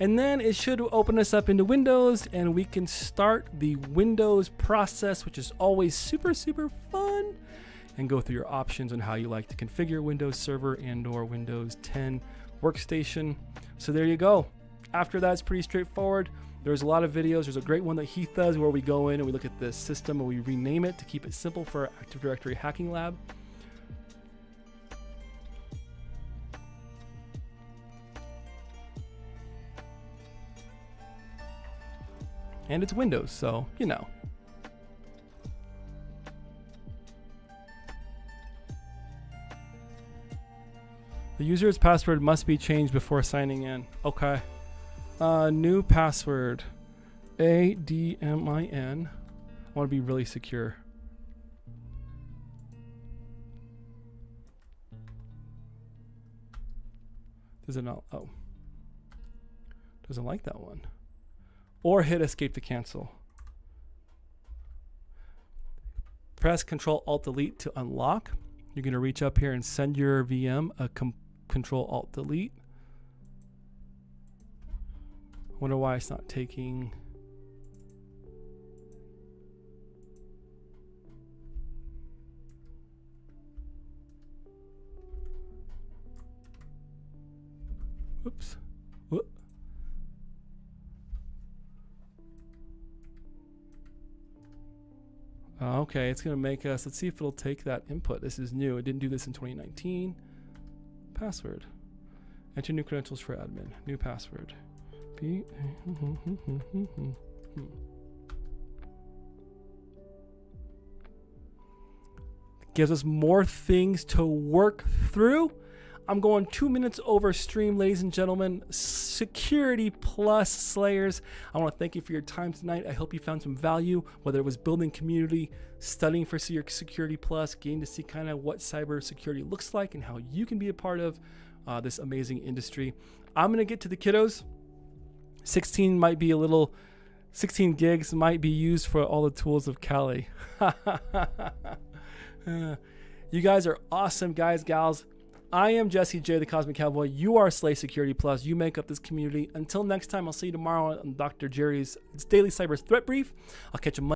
And then it should open us up into Windows and we can start the Windows process, which is always super, super fun, and go through your options on how you like to configure Windows Server and or Windows 10 workstation. So there you go. After that, it's pretty straightforward. There's a lot of videos. There's a great one that Heath does where we go in and we look at the system and we rename it to keep it simple for our Active Directory hacking lab. And it's Windows, so, you know. The user's password must be changed before signing in. Okay. New password. ADMIN. I want to be really secure. Does it not? Oh. Doesn't like that one. Or hit escape to cancel. Press Control-Alt-Delete to unlock. You're going to reach up here and send your VM a Control-Alt-Delete. Wonder why it's not taking. Oops. Whoop. Okay, it's going to make us, let's see if it'll take that input. This is new. It didn't do this in 2019. Password. Enter new credentials for admin. New password. Gives us more things to work through. I'm going 2 minutes over stream, ladies and gentlemen. Security Plus Slayers. I want to thank you for your time tonight. I hope you found some value, whether it was building community, studying for your Security Plus, getting to see kind of what cyber security looks like and how you can be a part of this amazing industry. I'm going to get to the kiddos. 16 might be a little, 16 gigs might be used for all the tools of Kali. You guys are awesome, guys, gals. I am Jesse J, the Cosmic Cowboy. You are Slay Security Plus. You make up this community. Until next time, I'll see you tomorrow on Dr. Jerry's Daily Cyber Threat Brief. I'll catch you Monday.